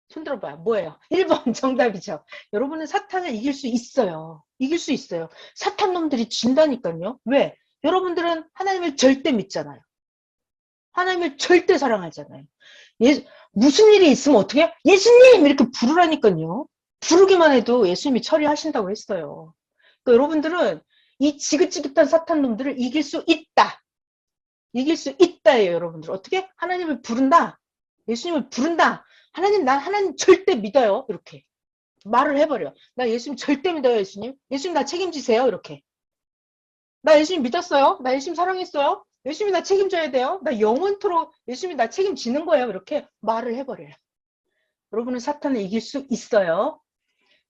손 들어봐요. 뭐예요? 1번 정답이죠. 여러분은 사탄을 이길 수 있어요. 이길 수 있어요. 사탄놈들이 진다니까요. 왜? 여러분들은 하나님을 절대 믿잖아요. 하나님을 절대 사랑하잖아요. 무슨 일이 있으면 어떻게 해요? 예수님! 이렇게 부르라니까요. 부르기만 해도 예수님이 처리하신다고 했어요. 그러니까 여러분들은 이 지긋지긋한 사탄놈들을 이길 수 있다. 이길 수 있다예요, 여러분들. 어떻게? 하나님을 부른다. 예수님을 부른다. 난 하나님 절대 믿어요. 이렇게 말을 해버려. 나 예수님 절대 믿어요, 예수님. 예수님 나 책임지세요. 이렇게. 나 예수님 믿었어요. 나 예수님 사랑했어요. 예수님이 나 책임져야 돼요. 나 영원토록 예수님이 나 책임지는 거예요. 이렇게 말을 해버려요. 여러분은 사탄을 이길 수 있어요.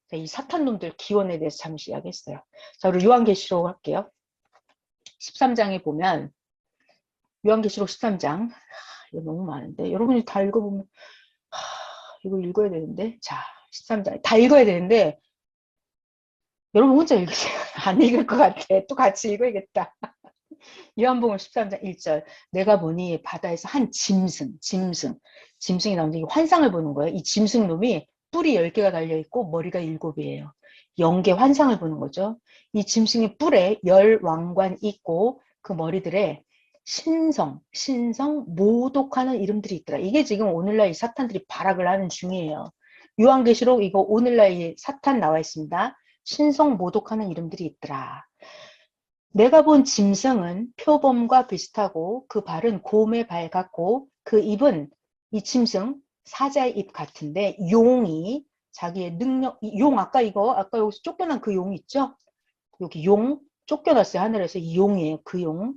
자, 이 사탄놈들 기원에 대해서 잠시 이야기했어요. 자, 우리 요한계시록 할게요. 13장에 보면 요한계시록 13장 이거 너무 많은데 여러분이 다 읽어보면 이걸 읽어야 되는데 자 13장 다 읽어야 되는데 여러분 혼자 읽으세요. 안 읽을 것 같아. 또 같이 읽어야겠다. 요한복음 13장 1절 내가 보니 바다에서 한 짐승이 나오는데 환상을 보는 거예요. 이 짐승놈이 뿔이 10개가 달려있고 머리가 7이에요. 영계 환상을 보는 거죠. 이 짐승의 뿔에 10왕관 있고 그 머리들에 신성, 모독하는 이름들이 있더라. 이게 지금 오늘날 이 사탄들이 발악을 하는 중이에요. 요한계시록 이거 오늘날 이 사탄 나와 있습니다. 신성, 모독하는 이름들이 있더라. 내가 본 짐승은 표범과 비슷하고 그 발은 곰의 발 같고 그 입은 이 짐승 사자의 입 같은데 용이 자기의 능력, 아까 여기서 쫓겨난 그 용 있죠? 여기 용 쫓겨났어요. 하늘에서 이 용이에요. 그 용.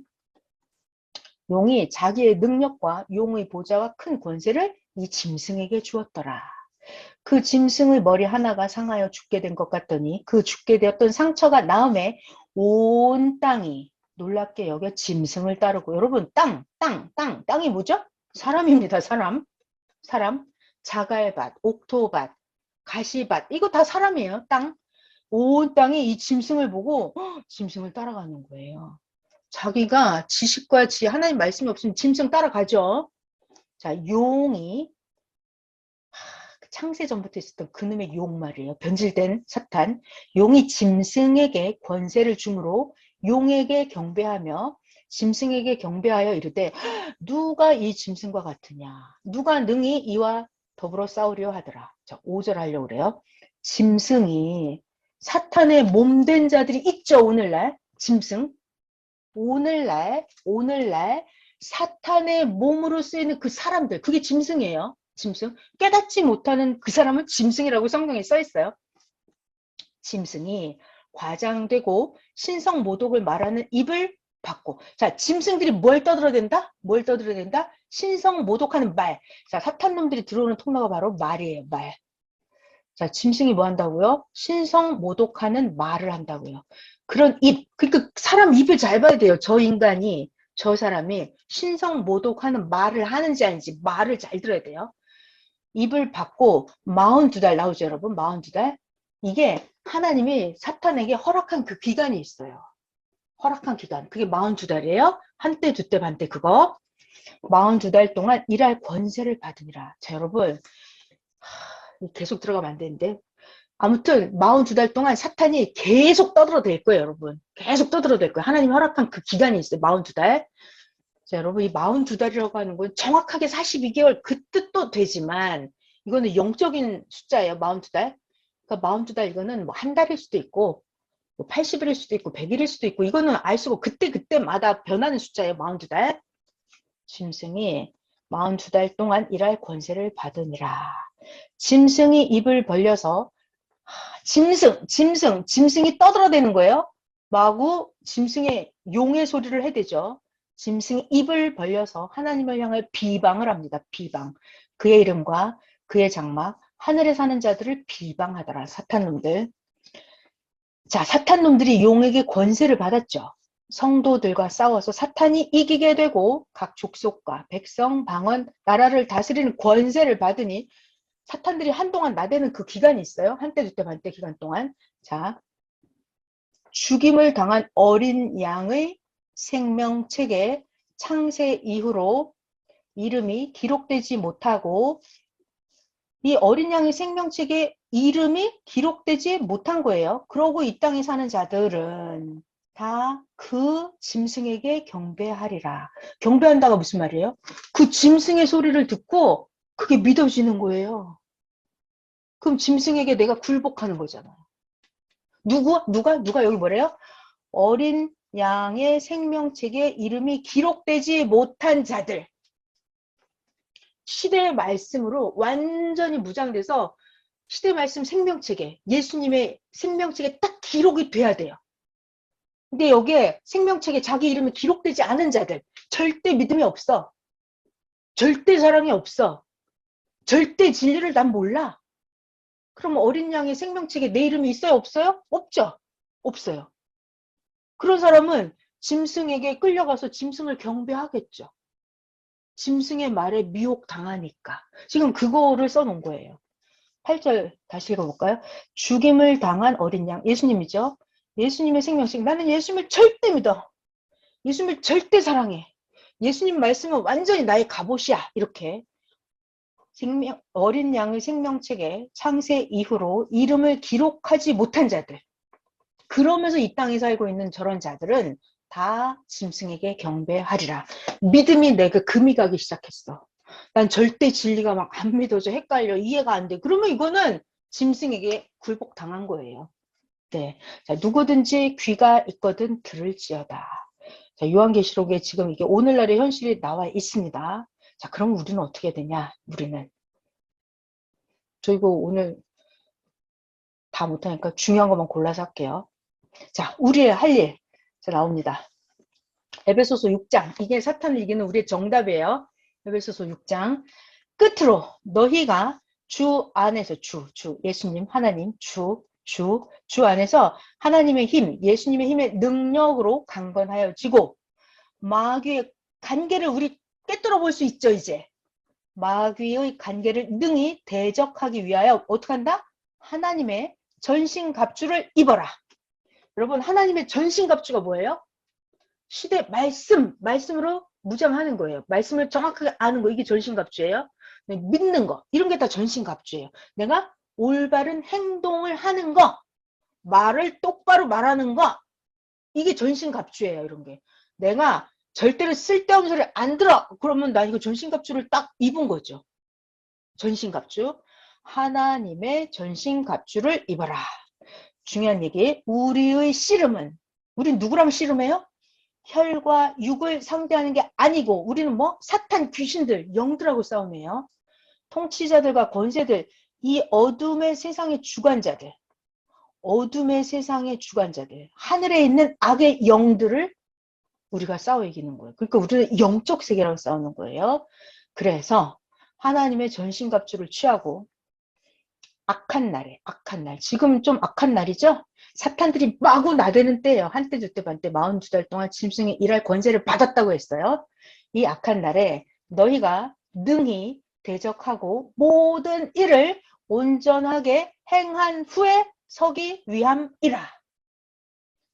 용이 자기의 능력과 용의 보좌와 큰 권세를 이 짐승에게 주었더라. 그 짐승의 머리 하나가 상하여 죽게 된 것 같더니 그 죽게 되었던 상처가 나음에 온 땅이 놀랍게 여겨 짐승을 따르고 여러분 땅이 뭐죠? 사람입니다. 사람. 자갈밭, 옥토밭, 가시밭 이거 다 사람이에요. 땅. 온 땅이 이 짐승을 보고 짐승을 따라가는 거예요. 자기가 지식과 지혜, 하나님 말씀이 없으면 짐승 따라가죠. 자, 용이 창세전부터 있었던 그놈의 용 말이에요. 변질된 사탄. 용이 짐승에게 권세를 주므로 용에게 경배하며 짐승에게 경배하여 이르되 누가 이 짐승과 같으냐. 누가 능히 이와 더불어 싸우려 하더라. 자, 5절 하려고 그래요. 짐승이 사탄의 몸된 자들이 있죠. 오늘날 짐승. 오늘날 사탄의 몸으로 쓰이는 그 사람들 그게 짐승이에요. 짐승. 깨닫지 못하는 그 사람은 짐승이라고 성경에 써 있어요. 짐승이 과장되고 신성 모독을 말하는 입을 받고 자 짐승들이 뭘 떠들어댄다? 신성 모독하는 말. 자 사탄놈들이 들어오는 통로가 바로 말이에요. 말. 자 짐승이 뭐 한다고요? 신성 모독하는 말을 한다고요. 그런 입, 그러니까 사람 입을 잘 봐야 돼요. 저 인간이 저 사람이 신성모독하는 말을 하는지 아닌지 말을 잘 들어야 돼요. 입을 받고 42달 나오죠, 여러분. 42달. 이게 하나님이 사탄에게 허락한 그 기간이 있어요. 허락한 기간. 그게 42달이에요. 한때, 두때, 반때 그거. 42달 동안 일할 권세를 받으니라. 자, 여러분. 계속 들어가면 안 되는데. 아무튼 42달 동안 사탄이 계속 떠들어댈 거예요, 여러분. 계속 떠들어댈 거예요. 하나님 허락한 그 기간이 있어요. 42달. 자, 여러분, 이 42달이라고 하는 건 정확하게 42개월 그 뜻도 되지만 이거는 영적인 숫자예요. 42달. 그러니까 42달 이거는 뭐 한 달일 수도 있고 뭐 80일일 수도 있고 100일일 수도 있고 이거는 알 수가 그때마다 변하는 숫자예요. 42달. 짐승이 42달 동안 일할 권세를 받으니라. 짐승이 입을 벌려서 짐승이 떠들어대는 거예요. 마구 짐승의 용의 소리를 해대죠. 짐승이 입을 벌려서 하나님을 향해 비방을 합니다. 비방. 그의 이름과 그의 장막, 하늘에 사는 자들을 비방하더라. 사탄놈들. 자, 사탄놈들이 용에게 권세를 받았죠. 성도들과 싸워서 사탄이 이기게 되고 각 족속과 백성, 방언, 나라를 다스리는 권세를 받으니 사탄들이 한동안 나대는 그 기간이 있어요. 한때, 두때, 반때 기간 동안. 자, 죽임을 당한 어린 양의 생명책에 창세 이후로 이름이 기록되지 못하고 이 어린 양의 생명책에 이름이 기록되지 못한 거예요. 그러고 이 땅에 사는 자들은 다 그 짐승에게 경배하리라. 경배한다가 무슨 말이에요? 그 짐승의 소리를 듣고 그게 믿어지는 거예요. 그럼 짐승에게 내가 굴복하는 거잖아요. 누가 여기 뭐래요? 어린 양의 생명책에 이름이 기록되지 못한 자들. 시대의 말씀으로 완전히 무장돼서 시대 말씀 생명책에 예수님의 생명책에 딱 기록이 돼야 돼요. 근데 여기에 생명책에 자기 이름이 기록되지 않은 자들 절대 믿음이 없어. 절대 사랑이 없어. 절대 진리를 난 몰라. 그럼 어린 양의 생명책에 내 이름이 있어요? 없어요? 없죠. 없어요. 그런 사람은 짐승에게 끌려가서 짐승을 경배하겠죠. 짐승의 말에 미혹당하니까. 지금 그거를 써놓은 거예요. 8절 다시 읽어볼까요? 죽임을 당한 어린 양, 예수님이죠. 예수님의 생명책. 나는 예수님을 절대 믿어. 예수님을 절대 사랑해. 예수님 말씀은 완전히 나의 갑옷이야. 이렇게. 어린 양의 생명책에 창세 이후로 이름을 기록하지 못한 자들. 그러면서 이 땅에 살고 있는 저런 자들은 다 짐승에게 경배하리라. 믿음이 내가 금이 가기 시작했어. 난 절대 진리가 막 안 믿어져, 헷갈려, 이해가 안 돼. 그러면 이거는 짐승에게 굴복당한 거예요. 네, 자, 누구든지 귀가 있거든 들을지어다. 자, 요한계시록에 지금 이게 오늘날의 현실이 나와 있습니다. 자, 그럼 우리는 어떻게 되냐? 우리는 저 이거 오늘 다 못하니까 중요한 것만 골라서 할게요. 자, 우리의 할 일. 자, 나옵니다. 에베소서 6장. 이게 사탄을 이기는 우리의 정답이에요. 에베소서 6장. 끝으로 너희가 주 안에서 예수님, 하나님, 주 안에서 하나님의 힘, 예수님의 힘의 능력으로 강건하여지고 마귀의 관계를 우리 꿰뚫어 볼 수 있죠, 이제. 마귀의 관계를 능히 대적하기 위하여 어떻게 한다? 하나님의 전신갑주를 입어라. 여러분, 하나님의 전신갑주가 뭐예요? 시대 말씀으로 무장하는 거예요. 말씀을 정확하게 아는 거, 이게 전신갑주예요. 믿는 거, 이런 게 다 전신갑주예요. 내가 올바른 행동을 하는 거, 말을 똑바로 말하는 거, 이게 전신갑주예요. 이런 게. 내가 절대로 쓸데없는 소리 안 들어. 그러면 나 이거 전신갑주를 딱 입은 거죠. 전신갑주. 하나님의 전신갑주를 입어라. 중요한 얘기. 우리의 씨름은, 우린 누구랑 씨름해요? 혈과 육을 상대하는 게 아니고 우리는 뭐? 사탄, 귀신들, 영들하고 싸움이에요. 통치자들과 권세들, 이 어둠의 세상의 주관자들, 하늘에 있는 악의 영들을 우리가 싸워 이기는 거예요. 그러니까 우리는 영적 세계랑 싸우는 거예요. 그래서 하나님의 전신갑주를 취하고 악한 날에, 악한 날. 지금 좀 악한 날이죠? 사탄들이 마구 나대는 때예요. 한때, 두때, 반때, 42달 동안 짐승이 일할 권세를 받았다고 했어요. 이 악한 날에 너희가 능히 대적하고 모든 일을 온전하게 행한 후에 서기 위함이라.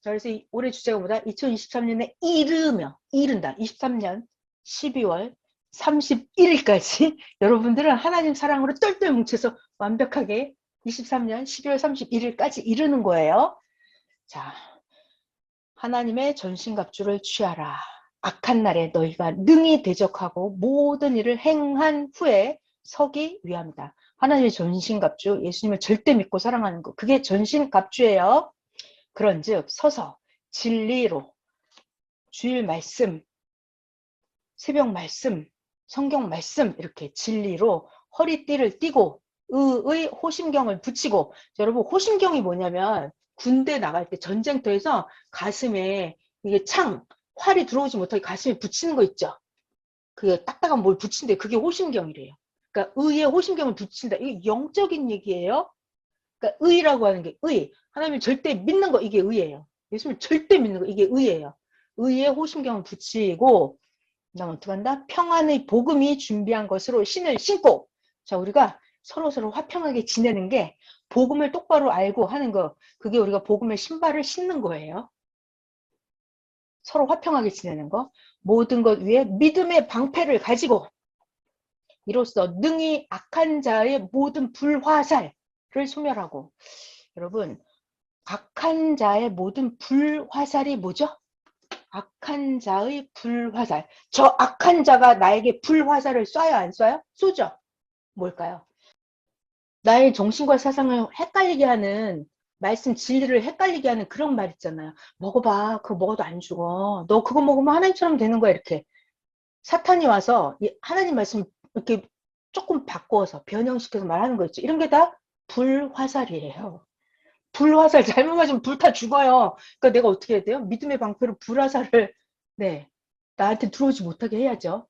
그래서 올해 주제가 뭐다? 2023년에 이른다. 23년 12월 31일까지 여러분들은 하나님 사랑으로 똘똘 뭉쳐서 완벽하게 23년 12월 31일까지 이르는 거예요. 자, 하나님의 전신갑주를 취하라. 악한 날에 너희가 능히 대적하고 모든 일을 행한 후에 서기 위함이다. 하나님의 전신갑주, 예수님을 절대 믿고 사랑하는 거. 그게 전신갑주예요. 그런즉 서서 진리로 주일 말씀, 새벽 말씀, 성경 말씀 이렇게 진리로 허리띠를 띠고 의의 호심경을 붙이고. 여러분, 호심경이 뭐냐면 군대 나갈 때 전쟁터에서 가슴에 이게 활이 들어오지 못하게 가슴에 붙이는 거 있죠. 그게 딱딱한 뭘 붙인대. 그게 호심경이래요. 그러니까 의의 호심경을 붙인다. 이게 영적인 얘기예요. 그러니까 의라고 하는 게 하나님을 절대 믿는 거, 이게 의예요. 예수님을 절대 믿는 거, 이게 의예요. 의의 호심경을 붙이고, 그다음 어떻게 한다? 평안의 복음이 준비한 것으로 신을 신고. 자, 우리가 서로 화평하게 지내는 게 복음을 똑바로 알고 하는 거, 그게 우리가 복음의 신발을 신는 거예요. 서로 화평하게 지내는 거. 모든 것 위에 믿음의 방패를 가지고 이로써 능히 악한 자의 모든 불화살을 소멸하고. 여러분, 악한 자의 모든 불화살이 뭐죠? 악한 자의 불화살. 저 악한 자가 나에게 불화살을 쏴요, 안 쏴요? 쏘죠. 뭘까요? 나의 정신과 사상을 헷갈리게 하는, 말씀 진리를 헷갈리게 하는 그런 말 있잖아요. 먹어봐. 그거 먹어도 안 죽어. 너 그거 먹으면 하나님처럼 되는 거야. 이렇게 사탄이 와서 하나님 말씀 이렇게 조금 바꿔서 변형시켜서 말하는 거 있죠. 이런 게 다 불화살이에요. 불화살 잘못 맞으면 불타 죽어요. 그러니까 내가 어떻게 해야 돼요? 믿음의 방패로 불화살을 나한테 들어오지 못하게 해야죠.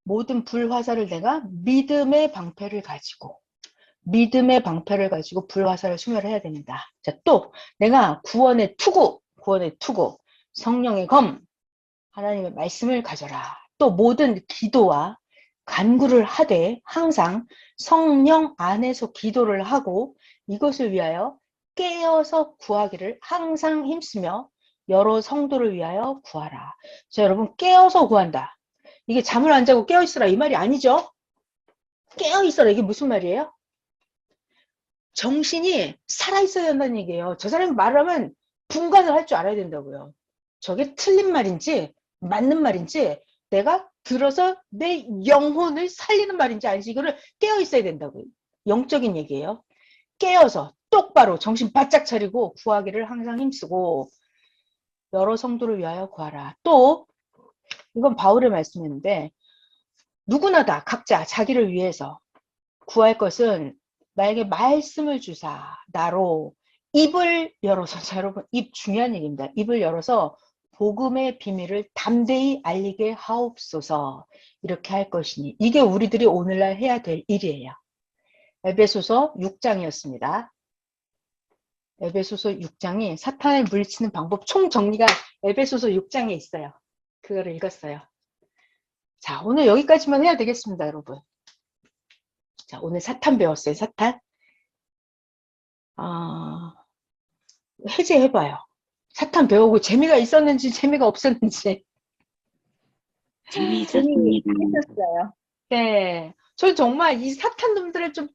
모든 불화살을 내가 믿음의 방패를 가지고 불화살을 소멸해야 됩니다. 자, 또 내가 구원의 투구, 성령의 검, 하나님의 말씀을 가져라. 또 모든 기도와 간구를 하되 항상 성령 안에서 기도를 하고 이것을 위하여 깨어서 구하기를 항상 힘쓰며 여러 성도를 위하여 구하라. 자, 여러분, 깨어서 구한다. 이게 잠을 안 자고 깨어있으라 이 말이 아니죠. 깨어있어라, 이게 무슨 말이에요? 정신이 살아있어야 된다는 얘기예요. 저 사람이 말하면 분간을 할 줄 알아야 된다고요. 저게 틀린 말인지 맞는 말인지 내가 들어서 내 영혼을 살리는 말인지 아닌지 이거를 깨어있어야 된다고요. 영적인 얘기예요. 깨어서 똑바로 정신 바짝 차리고 구하기를 항상 힘쓰고 여러 성도를 위하여 구하라. 또 이건 바울의 말씀인데 누구나 다 각자 자기를 위해서 구할 것은 나에게 말씀을 주사 나로 입을 열어서. 자, 여러분, 입 중요한 얘기입니다. 입을 열어서 복음의 비밀을 담대히 알리게 하옵소서. 이렇게 할 것이니 이게 우리들이 오늘날 해야 될 일이에요. 에베소서 6장이었습니다. 에베소서 6장이 사탄을 물리치는 방법 총정리가 에베소서 6장에 있어요. 그거를 읽었어요. 자, 오늘 여기까지만 해야 되겠습니다, 여러분. 자, 오늘 사탄 배웠어요. 사탄. 해제해봐요. 사탄 배우고 재미가 있었는지 재미가 없었는지. 재미있었습니다. 재미있었어요. 네, 저는 정말 이 사탄 놈들을 좀,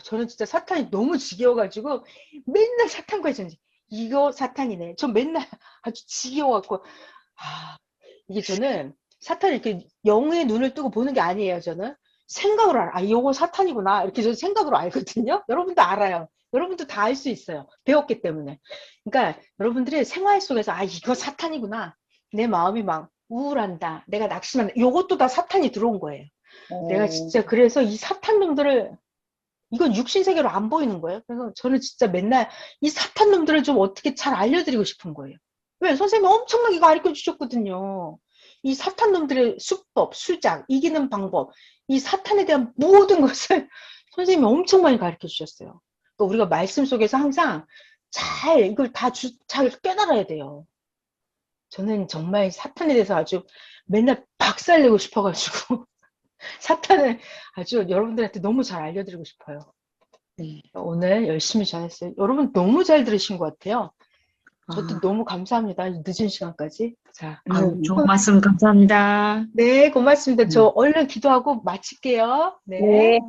저는 진짜 사탄이 너무 지겨워가지고 맨날 사탄과 전쟁. 이거 사탄이네. 저 맨날 아주 지겨워갖고, 이게 저는 사탄을 이렇게 영의 눈을 뜨고 보는 게 아니에요. 저는 생각으로 알아. 이거 사탄이구나. 이렇게 저는 생각으로 알거든요. 여러분도 알아요. 여러분도 다 알 수 있어요. 배웠기 때문에. 그러니까 여러분들이 생활 속에서 이거 사탄이구나. 내 마음이 막 우울한다. 내가 낙심한다. 이것도 다 사탄이 들어온 거예요. 내가 진짜 그래서 이 사탄 놈들을, 이건 육신세계로 안 보이는 거예요. 그래서 저는 진짜 맨날 이 사탄 놈들을 좀 어떻게 잘 알려드리고 싶은 거예요. 왜? 선생님이 엄청나게 가르쳐 주셨거든요. 이 사탄 놈들의 수법, 수작, 이기는 방법, 이 사탄에 대한 모든 것을 선생님이 엄청 많이 가르쳐 주셨어요. 그러니까 우리가 말씀 속에서 항상 잘 이걸 잘 깨달아야 돼요. 저는 정말 사탄에 대해서 아주 맨날 박살내고 싶어가지고 사탄을 아주 여러분들한테 너무 잘 알려드리고 싶어요. 네, 오늘 열심히 전했어요. 여러분 너무 잘 들으신 것 같아요. 저도 너무 감사합니다. 이 늦은 시간까지. 자, 아유, 좋은 말씀 감사합니다. 네, 고맙습니다. 저 얼른 기도하고 마칠게요. 네. 네.